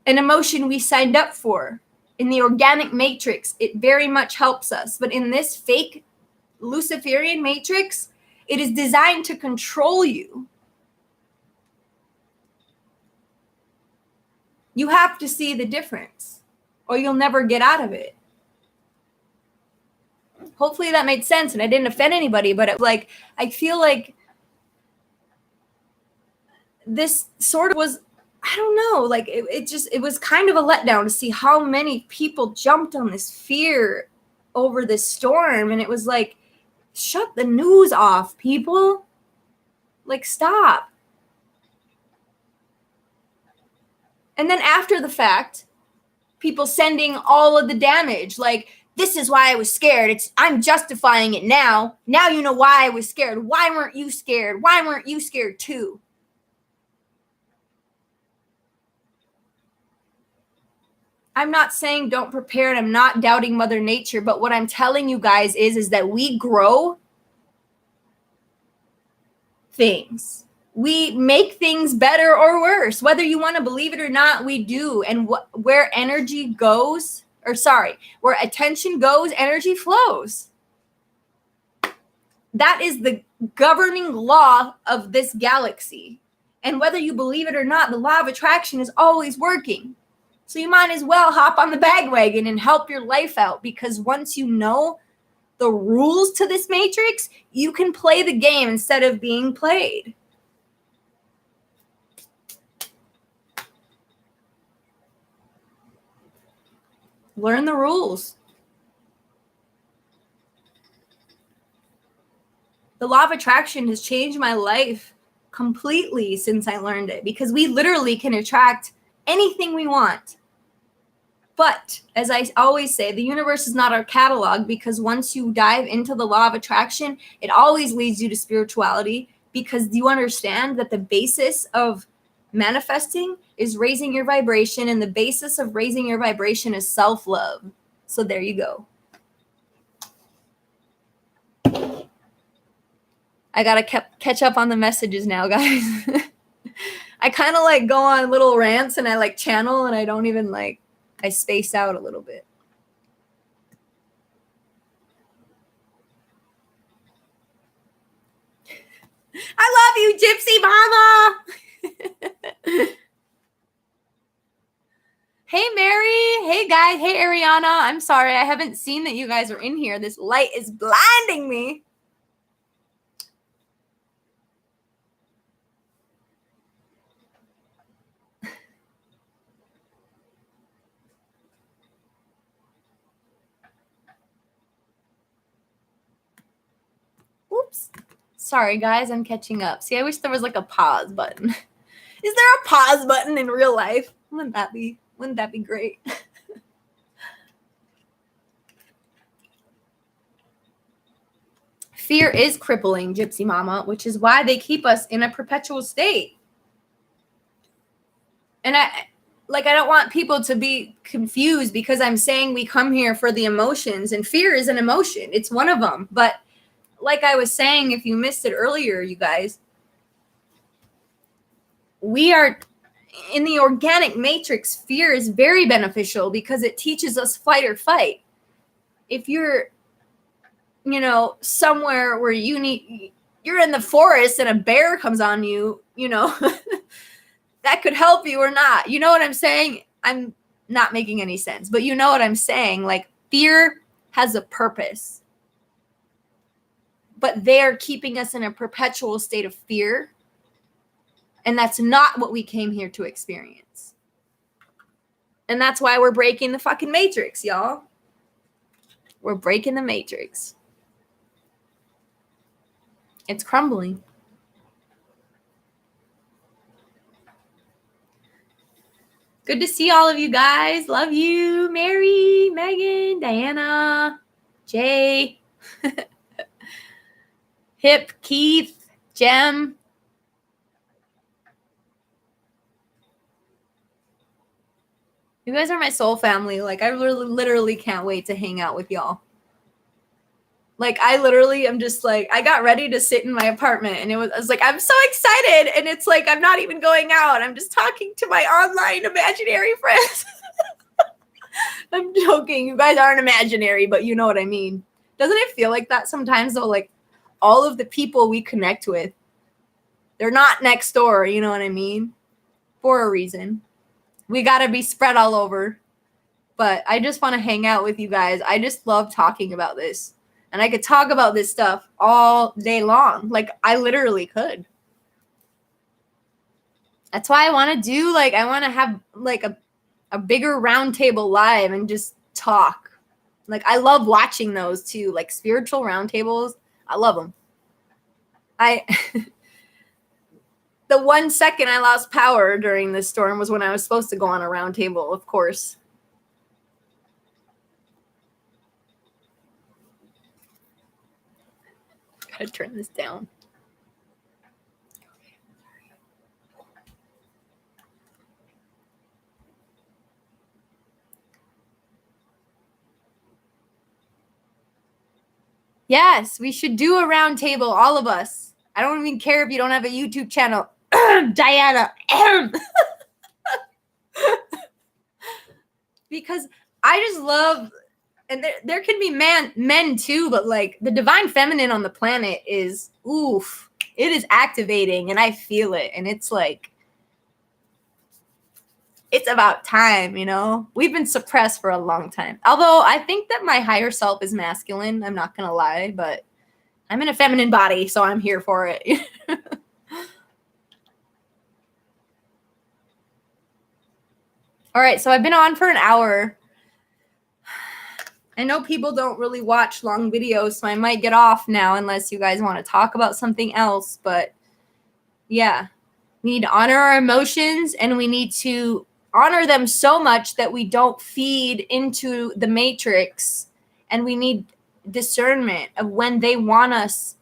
an emotion we signed up for. In the organic matrix, it very much helps us. But in this fake Luciferian matrix, it is designed to control you. You have to see the difference, or you'll never get out of it. Hopefully that made sense and I didn't offend anybody, but I feel like this sort of was, I don't know, it was kind of a letdown to see how many people jumped on this fear over this storm. And it was like, shut the news off, people. Stop. And then after the fact, people sending all of the damage, this is why I was scared. I'm justifying it now. Now you know why I was scared. Why weren't you scared? Why weren't you scared too? I'm not saying don't prepare, and I'm not doubting Mother Nature, but what I'm telling you guys is that we grow things. We make things better or worse. Whether you want to believe it or not, we do. And where energy goes, where attention goes, energy flows. That is the governing law of this galaxy. And whether you believe it or not, the law of attraction is always working. So you might as well hop on the bandwagon and help your life out, because once you know the rules to this matrix, you can play the game instead of being played. Learn the rules. The law of attraction has changed my life completely since I learned it, because we literally can attract anything we want. But as I always say, the universe is not our catalog, because once you dive into the law of attraction, it always leads you to spirituality, because you understand that the basis of manifesting is raising your vibration, and the basis of raising your vibration is self-love. So there you go. I gotta catch up on the messages now, guys. I kind of go on little rants and I channel, and I don't even I space out a little bit. I love you, Gypsy Mama. Hey, Mary. Hey, guys. Hey, Ariana. I'm sorry. I haven't seen that you guys are in here. This light is blinding me. Whoops. Sorry, guys. I'm catching up. See, I wish there was like a pause button. Is there a pause button in real life? Wouldn't that be great? Fear is crippling, Gypsy Mama, which is why they keep us in a perpetual state. And I don't want people to be confused because I'm saying we come here for the emotions, and fear is an emotion. It's one of them. But like I was saying, if you missed it earlier, you guys, we are in the organic matrix. Fear is very beneficial because it teaches us fight or fight. If you're, somewhere where you're in the forest and a bear comes on you, that could help you or not. You know what I'm saying? I'm not making any sense, but you know what I'm saying? Like, fear has a purpose, but they're keeping us in a perpetual state of fear. And that's not what we came here to experience. And that's why we're breaking the fucking matrix, y'all. We're breaking the matrix. It's crumbling. Good to see all of you guys. Love you. Mary, Megan, Diana, Jay, Hip, Keith, Jem. You guys are my soul family. Like, I literally can't wait to hang out with y'all. Like, I literally am just like, I got ready to sit in my apartment and I was like, I'm so excited. And it's like, I'm not even going out. I'm just talking to my online imaginary friends. I'm joking. You guys aren't imaginary, but you know what I mean. Doesn't it feel like that sometimes though? Like, all of the people we connect with, they're not next door. You know what I mean? For a reason. We got to be spread all over. But I just want to hang out with you guys. I just love talking about this. And I could talk about this stuff all day long. Like, I literally could. That's why I want to do, like, I want to have, like, a bigger roundtable live and just talk. Like, I love watching those, too. Like, spiritual roundtables. I love them. The 1 second I lost power during this storm was when I was supposed to go on a roundtable, of course. Gotta turn this down. Yes, we should do a round table, all of us. I don't even care if you don't have a YouTube channel. Diana. Because I just love, and there can be men too, but like the divine feminine on the planet is, oof, it is activating and I feel it. And it's like, it's about time, We've been suppressed for a long time. Although I think that my higher self is masculine. I'm not going to lie, but I'm in a feminine body, so I'm here for it. All right, so I've been on for an hour. I know people don't really watch long videos, so I might get off now unless you guys want to talk about something else. But yeah, we need to honor our emotions, and we need to honor them so much that we don't feed into the matrix, and we need discernment of when they want us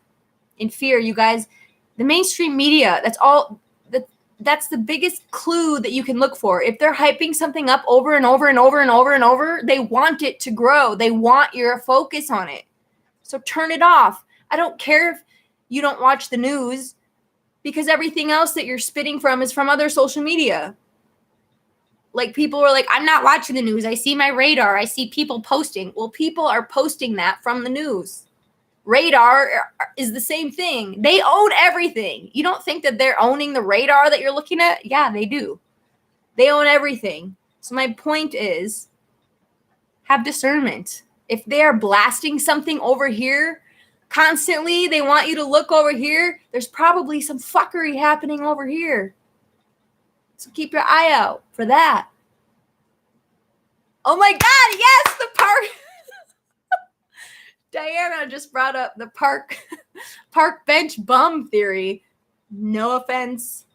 in fear. You guys, the mainstream media, that's the biggest clue that you can look for. If they're hyping something up over and over and over and over and over, they want it to grow. They want your focus on it. So turn it off. I don't care if you don't watch the news, because everything else that you're spitting from is from other social media. Like, people are like, I'm not watching the news. I see my radar. I see people posting. Well, people are posting that from the news. Radar is the same thing. They own everything. You don't think that they're owning the radar that you're looking at? Yeah, they do. They own everything. So my point is, have discernment. If they are blasting something over here constantly, they want you to look over here, there's probably some fuckery happening over here. So keep your eye out for that. Oh my God, yes, the park. Diana just brought up the park Park bench bum theory. No offense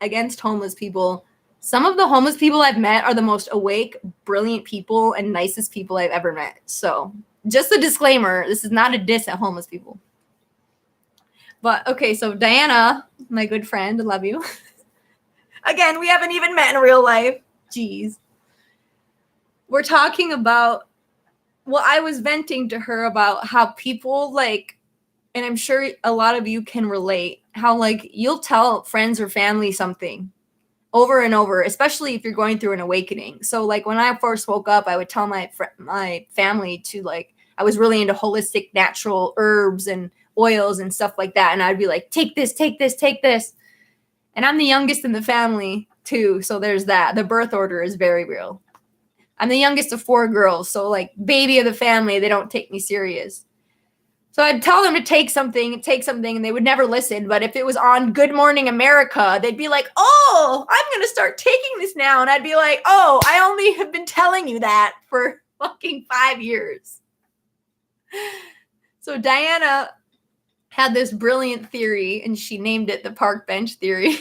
against homeless people. Some of the homeless people I've met are the most awake, brilliant people and nicest people I've ever met. So just a disclaimer, this is not a diss at homeless people. But okay, so Diana, my good friend, I love you. Again, we haven't even met in real life. Jeez. We're talking about, well, I was venting to her about how people like, and I'm sure a lot of you can relate, how like you'll tell friends or family something over and over, especially if you're going through an awakening. So like when I first woke up, I would tell my family to like, I was really into holistic natural herbs and oils and stuff like that. And I'd be like, take this, take this, take this. And I'm the youngest in the family too. So there's that. The birth order is very real. I'm the youngest of 4 girls. So like baby of the family, they don't take me serious. So I'd tell them to take something, and they would never listen. But if it was on Good Morning America, they'd be like, oh, I'm going to start taking this now. And I'd be like, oh, I only have been telling you that for fucking 5 years. So Diana had this brilliant theory, and she named it the park bench theory,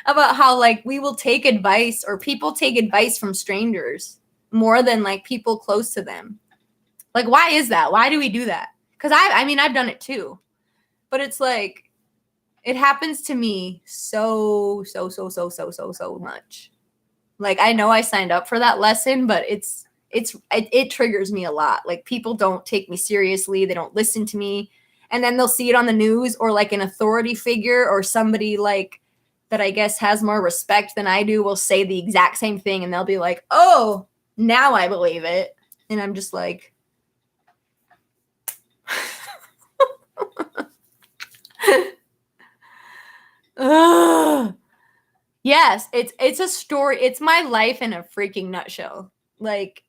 about how like we will take advice, or people take advice from strangers more than like people close to them. Like, why is that? Why do we do that? Because I mean, I've done it too. But it's like, it happens to me so much. Like, I know I signed up for that lesson, but it triggers me a lot. Like, people don't take me seriously. They don't listen to me. And then they'll see it on the news, or like an authority figure or somebody like that I guess has more respect than I do will say the exact same thing. And they'll be like, oh, now I believe it. And I'm just like, yes, it's a story. It's my life in a freaking nutshell. Like,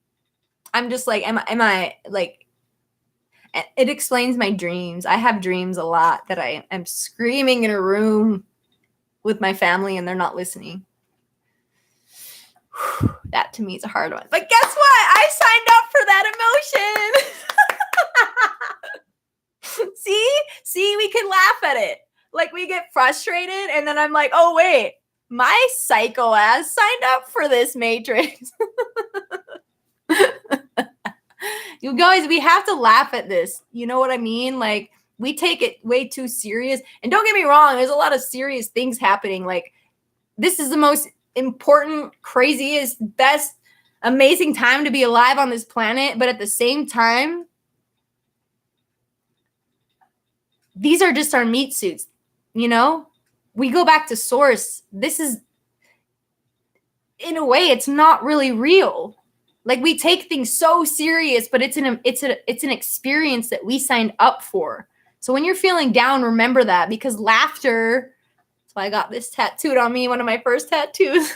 I'm just like, am I like, it explains my dreams. I have dreams a lot that I am screaming in a room with my family and they're not listening. That to me is a hard one. But guess what? I signed up for that emotion. See, we can laugh at it. Like, we get frustrated and then I'm like, oh wait, my psycho ass signed up for this matrix. You guys, we have to laugh at this. You know what I mean? Like, we take it way too serious. And don't get me wrong, there's a lot of serious things happening. Like, this is the most important, craziest, best, amazing time to be alive on this planet. But at the same time, these are just our meat suits, you know? We go back to source. This is, in a way, it's not really real. Like, we take things so serious, but it's an experience that we signed up for. So when you're feeling down, remember that, because laughter, that's why I got this tattooed on me, one of my first tattoos.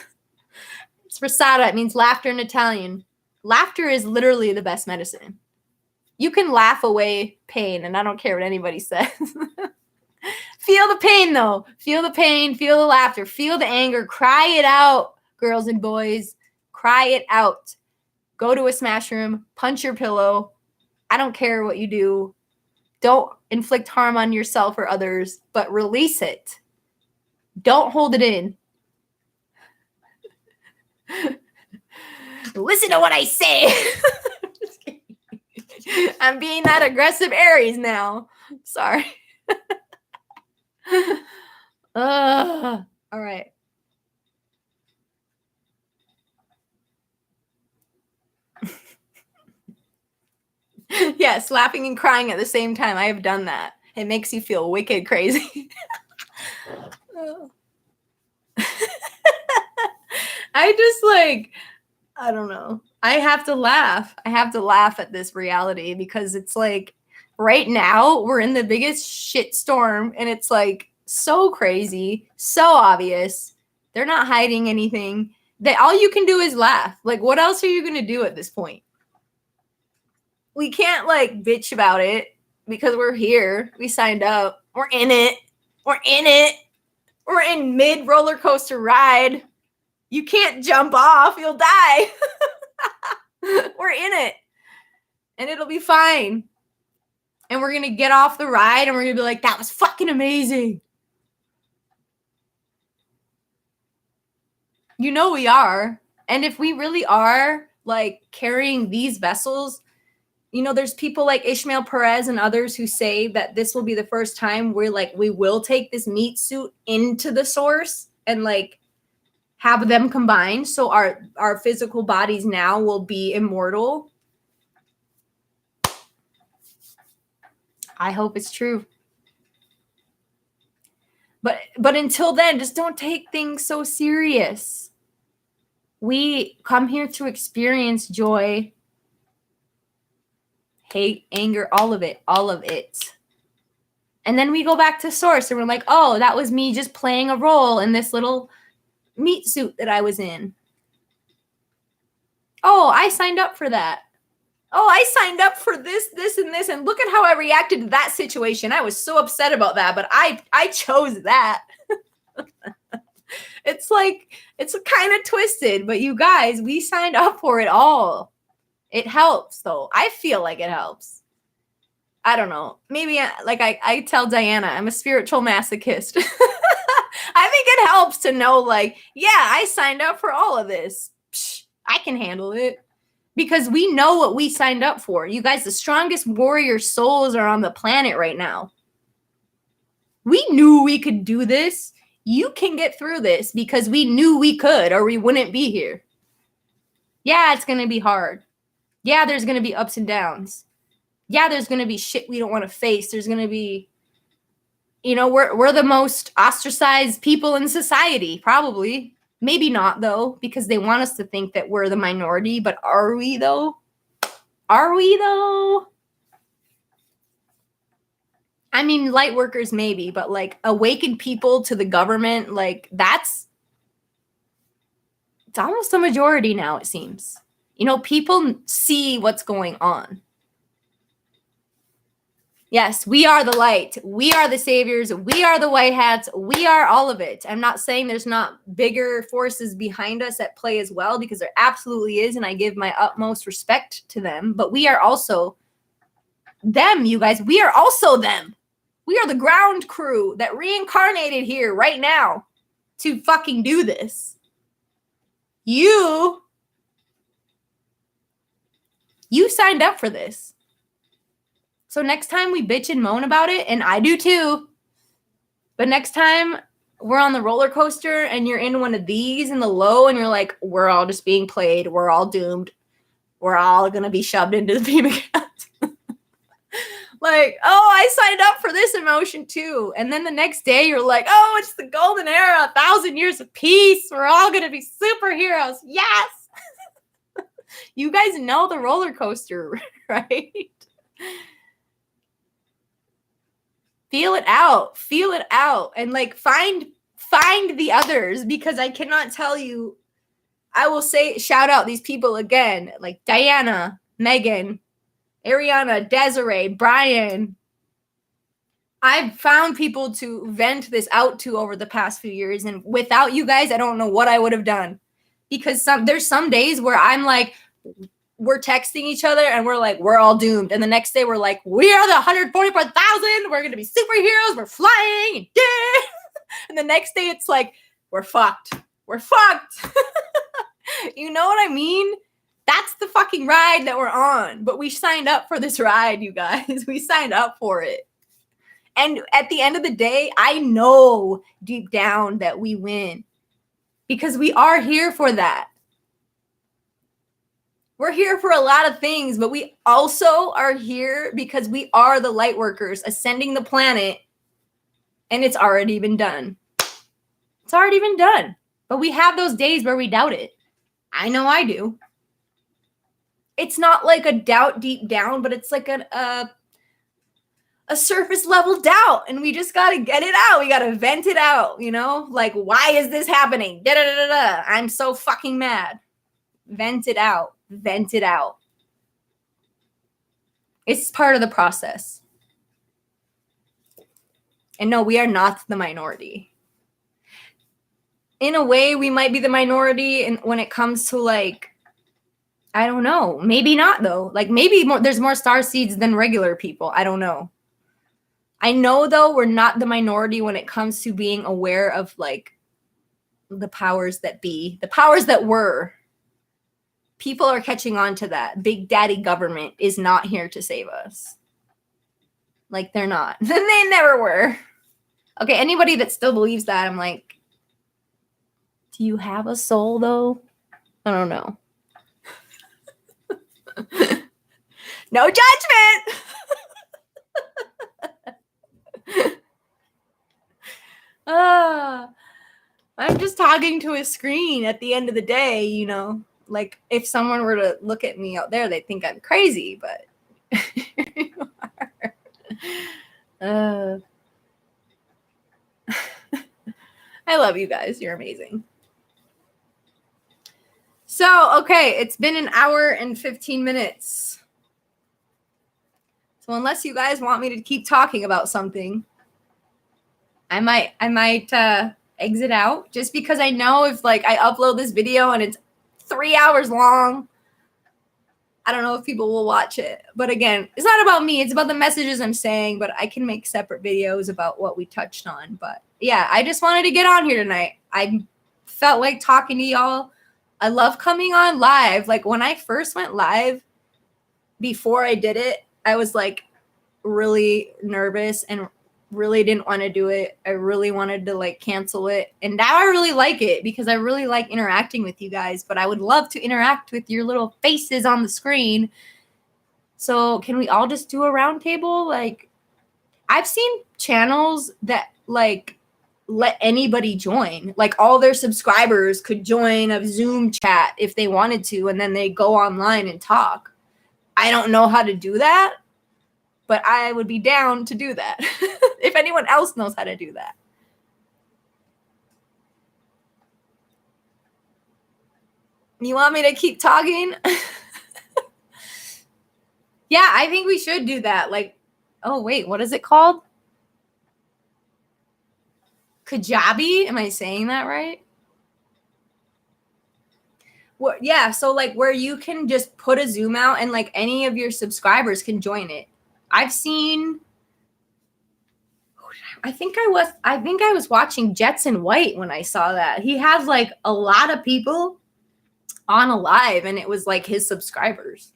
It's risata. It means laughter in Italian. Laughter is literally the best medicine. You can laugh away pain, and I don't care what anybody says. Feel the pain, though. Feel the pain. Feel the laughter. Feel the anger. Cry it out, girls and boys. Cry it out. Go to a smash room. Punch your pillow. I don't care what you do. Don't inflict harm on yourself or others, but release it. Don't hold it in. Listen to what I say. Just kidding. I'm being that aggressive Aries now. Sorry. All right. Yes, laughing and crying at the same time. I have done that. It makes you feel wicked crazy. I just like, I don't know. I have to laugh. I have to laugh at this reality because it's like right now we're in the biggest shitstorm and it's like so crazy, so obvious. They're not hiding anything. All you can do is laugh. Like, what else are you going to do at this point? We can't like bitch about it because we're here. We signed up. We're in it. We're in it. We're in mid roller coaster ride. You can't jump off. You'll die. We're in it. And it'll be fine. And we're going to get off the ride and we're going to be like, that was fucking amazing. You know we are. And if we really are like carrying these vessels, you know, there's people like Ishmael Perez and others who say that this will be the first time we're like, we will take this meat suit into the source and like have them combined. So our physical bodies now will be immortal. I hope it's true. But until then, just don't take things so serious. We come here to experience joy, hate, anger, all of it. And then we go back to source and we're like, oh, that was me just playing a role in this little meat suit that I was in. Oh, I signed up for that. Oh, I signed up for this, and this, and look at how I reacted to that situation. I was so upset about that, but I chose that. It's like, it's kind of twisted, but you guys, we signed up for it all. It helps, though. I feel like it helps. I don't know. Maybe like I tell Diana, I'm a spiritual masochist. I think it helps to know, like, yeah, I signed up for all of this. Psh, I can handle it. Because we know what we signed up for. You guys, the strongest warrior souls are on the planet right now. We knew we could do this. You can get through this because we knew we could, or we wouldn't be here. Yeah, it's going to be hard. Yeah, there's going to be ups and downs. Yeah, there's going to be shit we don't want to face. There's going to be, you know, we're the most ostracized people in society, probably. Maybe not, though, because they want us to think that we're the minority. But are we, though? Are we, though? I mean, light workers, maybe. But, like, awakened people to the government, like, it's almost a majority now, it seems. You know, people see what's going on. Yes, we are the light. We are the saviors. We are the white hats. We are all of it. I'm not saying there's not bigger forces behind us at play as well, because there absolutely is, and I give my utmost respect to them. But we are also them, you guys. We are also them. We are the ground crew that reincarnated here right now to fucking do this. You signed up for this. So next time we bitch and moan about it, and I do too, but next time we're on the roller coaster and you're in one of these in the low and you're like, we're all just being played, we're all doomed, we're all going to be shoved into the beam account. Like, oh, I signed up for this emotion too. And then the next day you're like, oh, it's the golden era, 1,000 years of peace. We're all going to be superheroes. Yes. You guys know the roller coaster, right? Feel it out, and like find the others, because I cannot tell you. I will say, shout out these people again, like Diana, Megan, Ariana, Desiree, Brian. I've found people to vent this out to over the past few years, and without you guys, I don't know what I would have done, because there's some days where I'm like, we're texting each other and we're like, we're all doomed. And the next day we're like, we are the 144,000. We're going to be superheroes. We're flying. And, yeah. And the next day it's like, we're fucked. We're fucked. You know what I mean? That's the fucking ride that we're on. But we signed up for this ride, you guys. We signed up for it. And at the end of the day, I know deep down that we win, because we are here for that. We're here for a lot of things, but we also are here because we are the light workers ascending the planet, and it's already been done. It's already been done. But we have those days where we doubt it. I know I do. It's not like a doubt deep down, but it's like a surface level doubt, and we just got to get it out. We got to vent it out, you know? Like, why is this happening? Da-da-da-da-da. I'm so fucking mad. Vent it out. Vent it out. It's part of the process. And no, we are not the minority. In a way, we might be the minority when it comes to like I don't know. Maybe not though. Like maybe there's more star seeds than regular people. I don't know. I know though we're not the minority when it comes to being aware of like the powers that be, the powers that were. People are catching on to that. Big Daddy government is not here to save us. Like they're not. They never were. Okay, anybody that still believes that, I'm like, do you have a soul though? I don't know. No judgment. I'm just talking to a screen at the end of the day, you know. Like if someone were to look at me out there, they'd think I'm crazy, but you are. I love you guys. You're amazing. So, okay, it's been an hour and 15 minutes. So unless you guys want me to keep talking about something, I might exit out just because I know if like I upload this video and it's 3 hours long, I don't know if people will watch it. But again, it's not about me. It's about the messages I'm saying, but I can make separate videos about what we touched on. But yeah, I just wanted to get on here tonight. I felt like talking to y'all. I love coming on live. Like when I first went live, before I did it, I was like really nervous and really didn't want to do it. I really wanted to like cancel it. And now I really like it because I really like interacting with you guys, but I would love to interact with your little faces on the screen. So can we all just do a round table? Like I've seen channels that like let anybody join. Like all their subscribers could join a Zoom chat if they wanted to, and then they go online and talk. I don't know how to do that, but I would be down to do that if anyone else knows how to do that. You want me to keep talking? Yeah, I think we should do that. Like, oh, wait, what is it called? Kajabi? Am I saying that right? Well, yeah, so like where you can just put a Zoom out and like any of your subscribers can join it. I've seen I think I was watching Jetson White when I saw that. He has like a lot of people on a live and it was like his subscribers.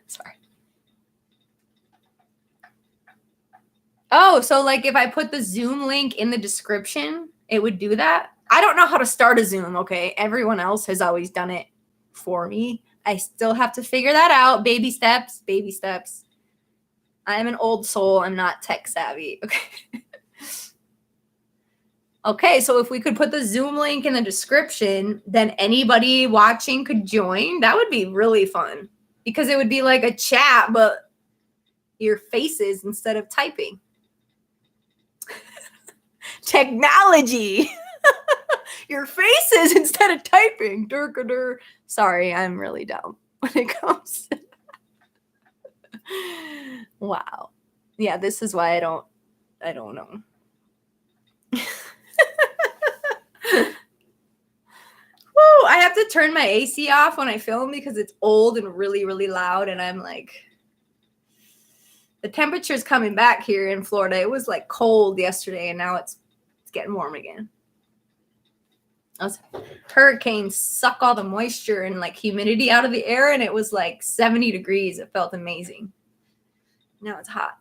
Sorry. Oh, so like if I put the Zoom link in the description, it would do that? I don't know how to start a Zoom, okay? Everyone else has always done it for me. I still have to figure that out. Baby steps, baby steps. I'm an old soul. I'm not tech savvy. Okay. Okay, so if we could put the Zoom link in the description, then anybody watching could join. That would be really fun because it would be like a chat, but your faces instead of typing. Technology. Your faces instead of typing. Dur. Sorry, I'm really dumb when it comes to wow. Yeah, this is why I don't know. Woo, I have to turn my AC off when I film because it's old and really, really loud. And I'm like, the temperature's coming back here in Florida. It was like cold yesterday and now it's getting warm again. Those hurricanes suck all the moisture and like humidity out of the air, and it was like 70 degrees. It felt amazing. Now it's hot.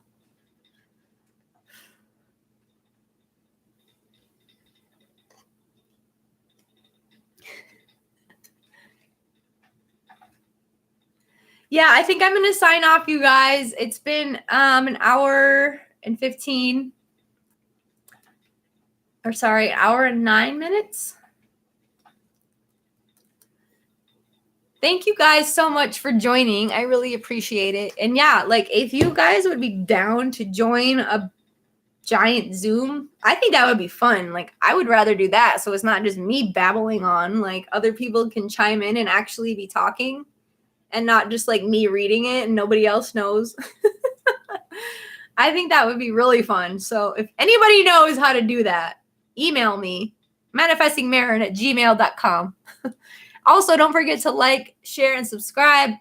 Yeah, I think I'm going to sign off, you guys. It's been an hour and 15. Or sorry, hour and 9 minutes. Thank you guys so much for joining. I really appreciate it. And yeah, like if you guys would be down to join a giant Zoom, I think that would be fun. Like I would rather do that. So it's not just me babbling on, like other people can chime in and actually be talking and not just like me reading it and nobody else knows. I think that would be really fun. So if anybody knows how to do that, email me, manifestingmarin@gmail.com. Also, don't forget to like, share, and subscribe.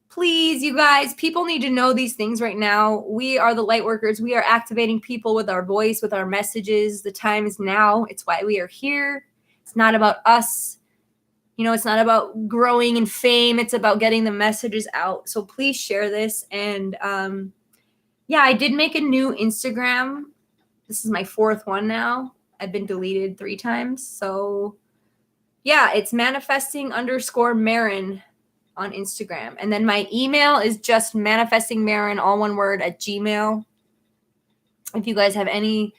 Please, you guys, people need to know these things right now. We are the light workers. We are activating people with our voice, with our messages. The time is now. It's why we are here. It's not about us. It's not about growing in fame. It's about getting the messages out. So please share this. And yeah, I did make a new Instagram. This is my 4th one now. I've been deleted 3 times. So yeah, it's manifesting_Marin on Instagram. And then my email is just manifestingmarin, all one word, @gmail. If you guys have any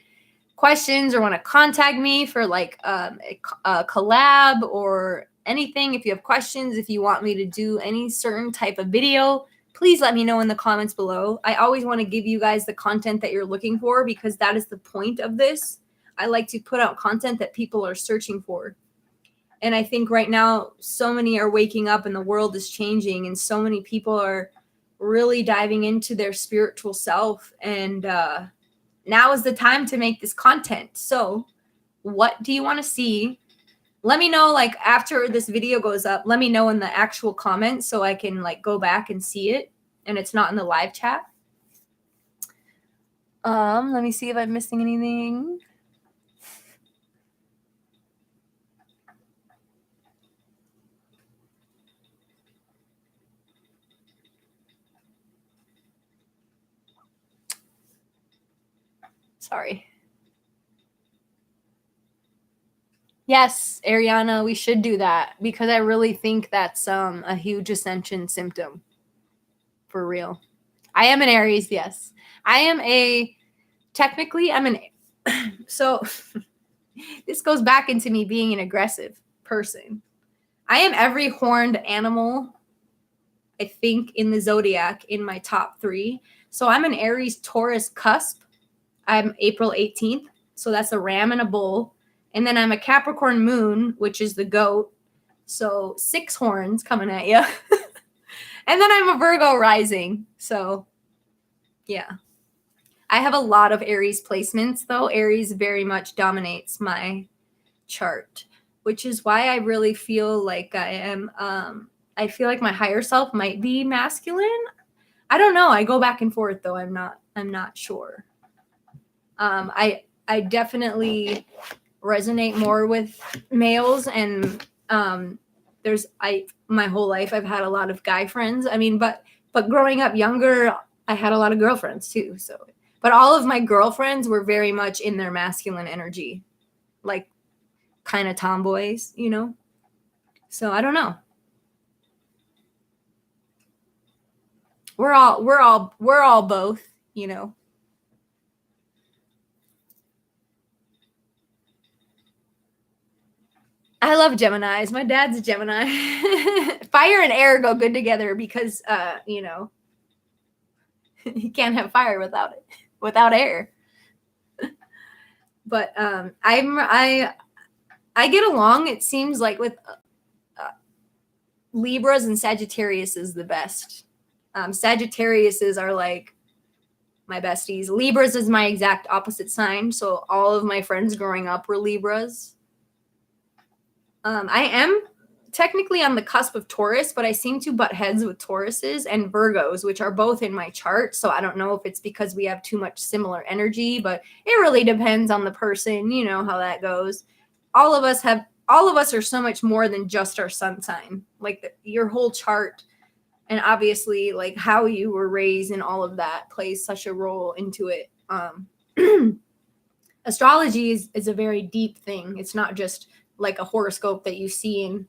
questions or want to contact me for like a collab or anything, if you have questions, if you want me to do any certain type of video, please let me know in the comments below. I always want to give you guys the content that you're looking for, because that is the point of this. I like to put out content that people are searching for. And I think right now, so many are waking up and the world is changing, and so many people are really diving into their spiritual self. And now is the time to make this content. So what do you want to see? Let me know, like, after this video goes up, let me know in the actual comments so I can like go back and see it and it's not in the live chat. Let me see if I'm missing anything. Sorry. Yes, Ariana, we should do that, because I really think that's a huge ascension symptom. For real. I am an Aries, yes. I'm so this goes back into me being an aggressive person. I am every horned animal, I think, in the zodiac in my top 3. So I'm an Aries Taurus cusp. I'm April 18th. So that's a ram and a bull. And then I'm a Capricorn moon, which is the goat. So 6 horns coming at you. And then I'm a Virgo rising. So yeah. I have a lot of Aries placements, though. Aries very much dominates my chart, which is why I really feel like I feel like my higher self might be masculine. I don't know. I go back and forth, though. I'm not sure. I definitely resonate more with males, and my whole life I've had a lot of guy friends. I mean, but growing up younger, I had a lot of girlfriends too. So, but all of my girlfriends were very much in their masculine energy, like kind of tomboys, So I don't know. We're all both, I love Geminis. My dad's a Gemini. Fire and air go good together because, you can't have fire without air. But I get along, it seems like, with Libras and Sagittarius is the best. Sagittariuses are like my besties. Libras is my exact opposite sign. So all of my friends growing up were Libras. I am technically on the cusp of Taurus, but I seem to butt heads with Tauruses and Virgos, which are both in my chart. So I don't know if it's because we have too much similar energy, but it really depends on the person, how that goes. All of us are so much more than just our sun sign. Like your whole chart, and obviously like how you were raised and all of that plays such a role into it. Astrology is a very deep thing. It's not just like a horoscope that you see in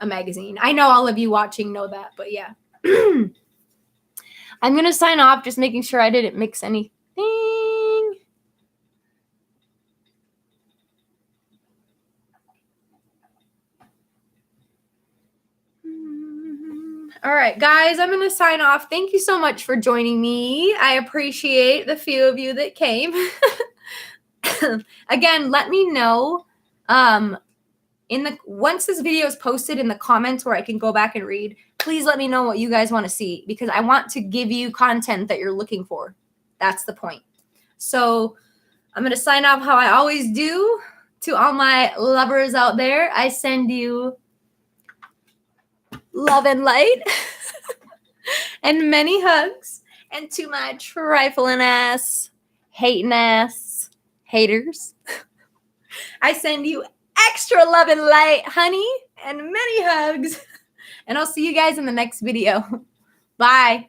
a magazine. I know all of you watching know that, but yeah. I'm going to sign off, just making sure I didn't mix anything. All right, guys, I'm going to sign off. Thank you so much for joining me. I appreciate the few of you that came. Again, let me know once this video is posted in the comments where I can go back and read. Please let me know what you guys want to see, because I want to give you content that you're looking for. That's the point. So I'm going to sign off how I always do. To all my lovers out there, I send you love and light and many hugs. And to my trifling ass, hating ass haters, I send you extra love and light, honey, and many hugs. And I'll see you guys in the next video. Bye.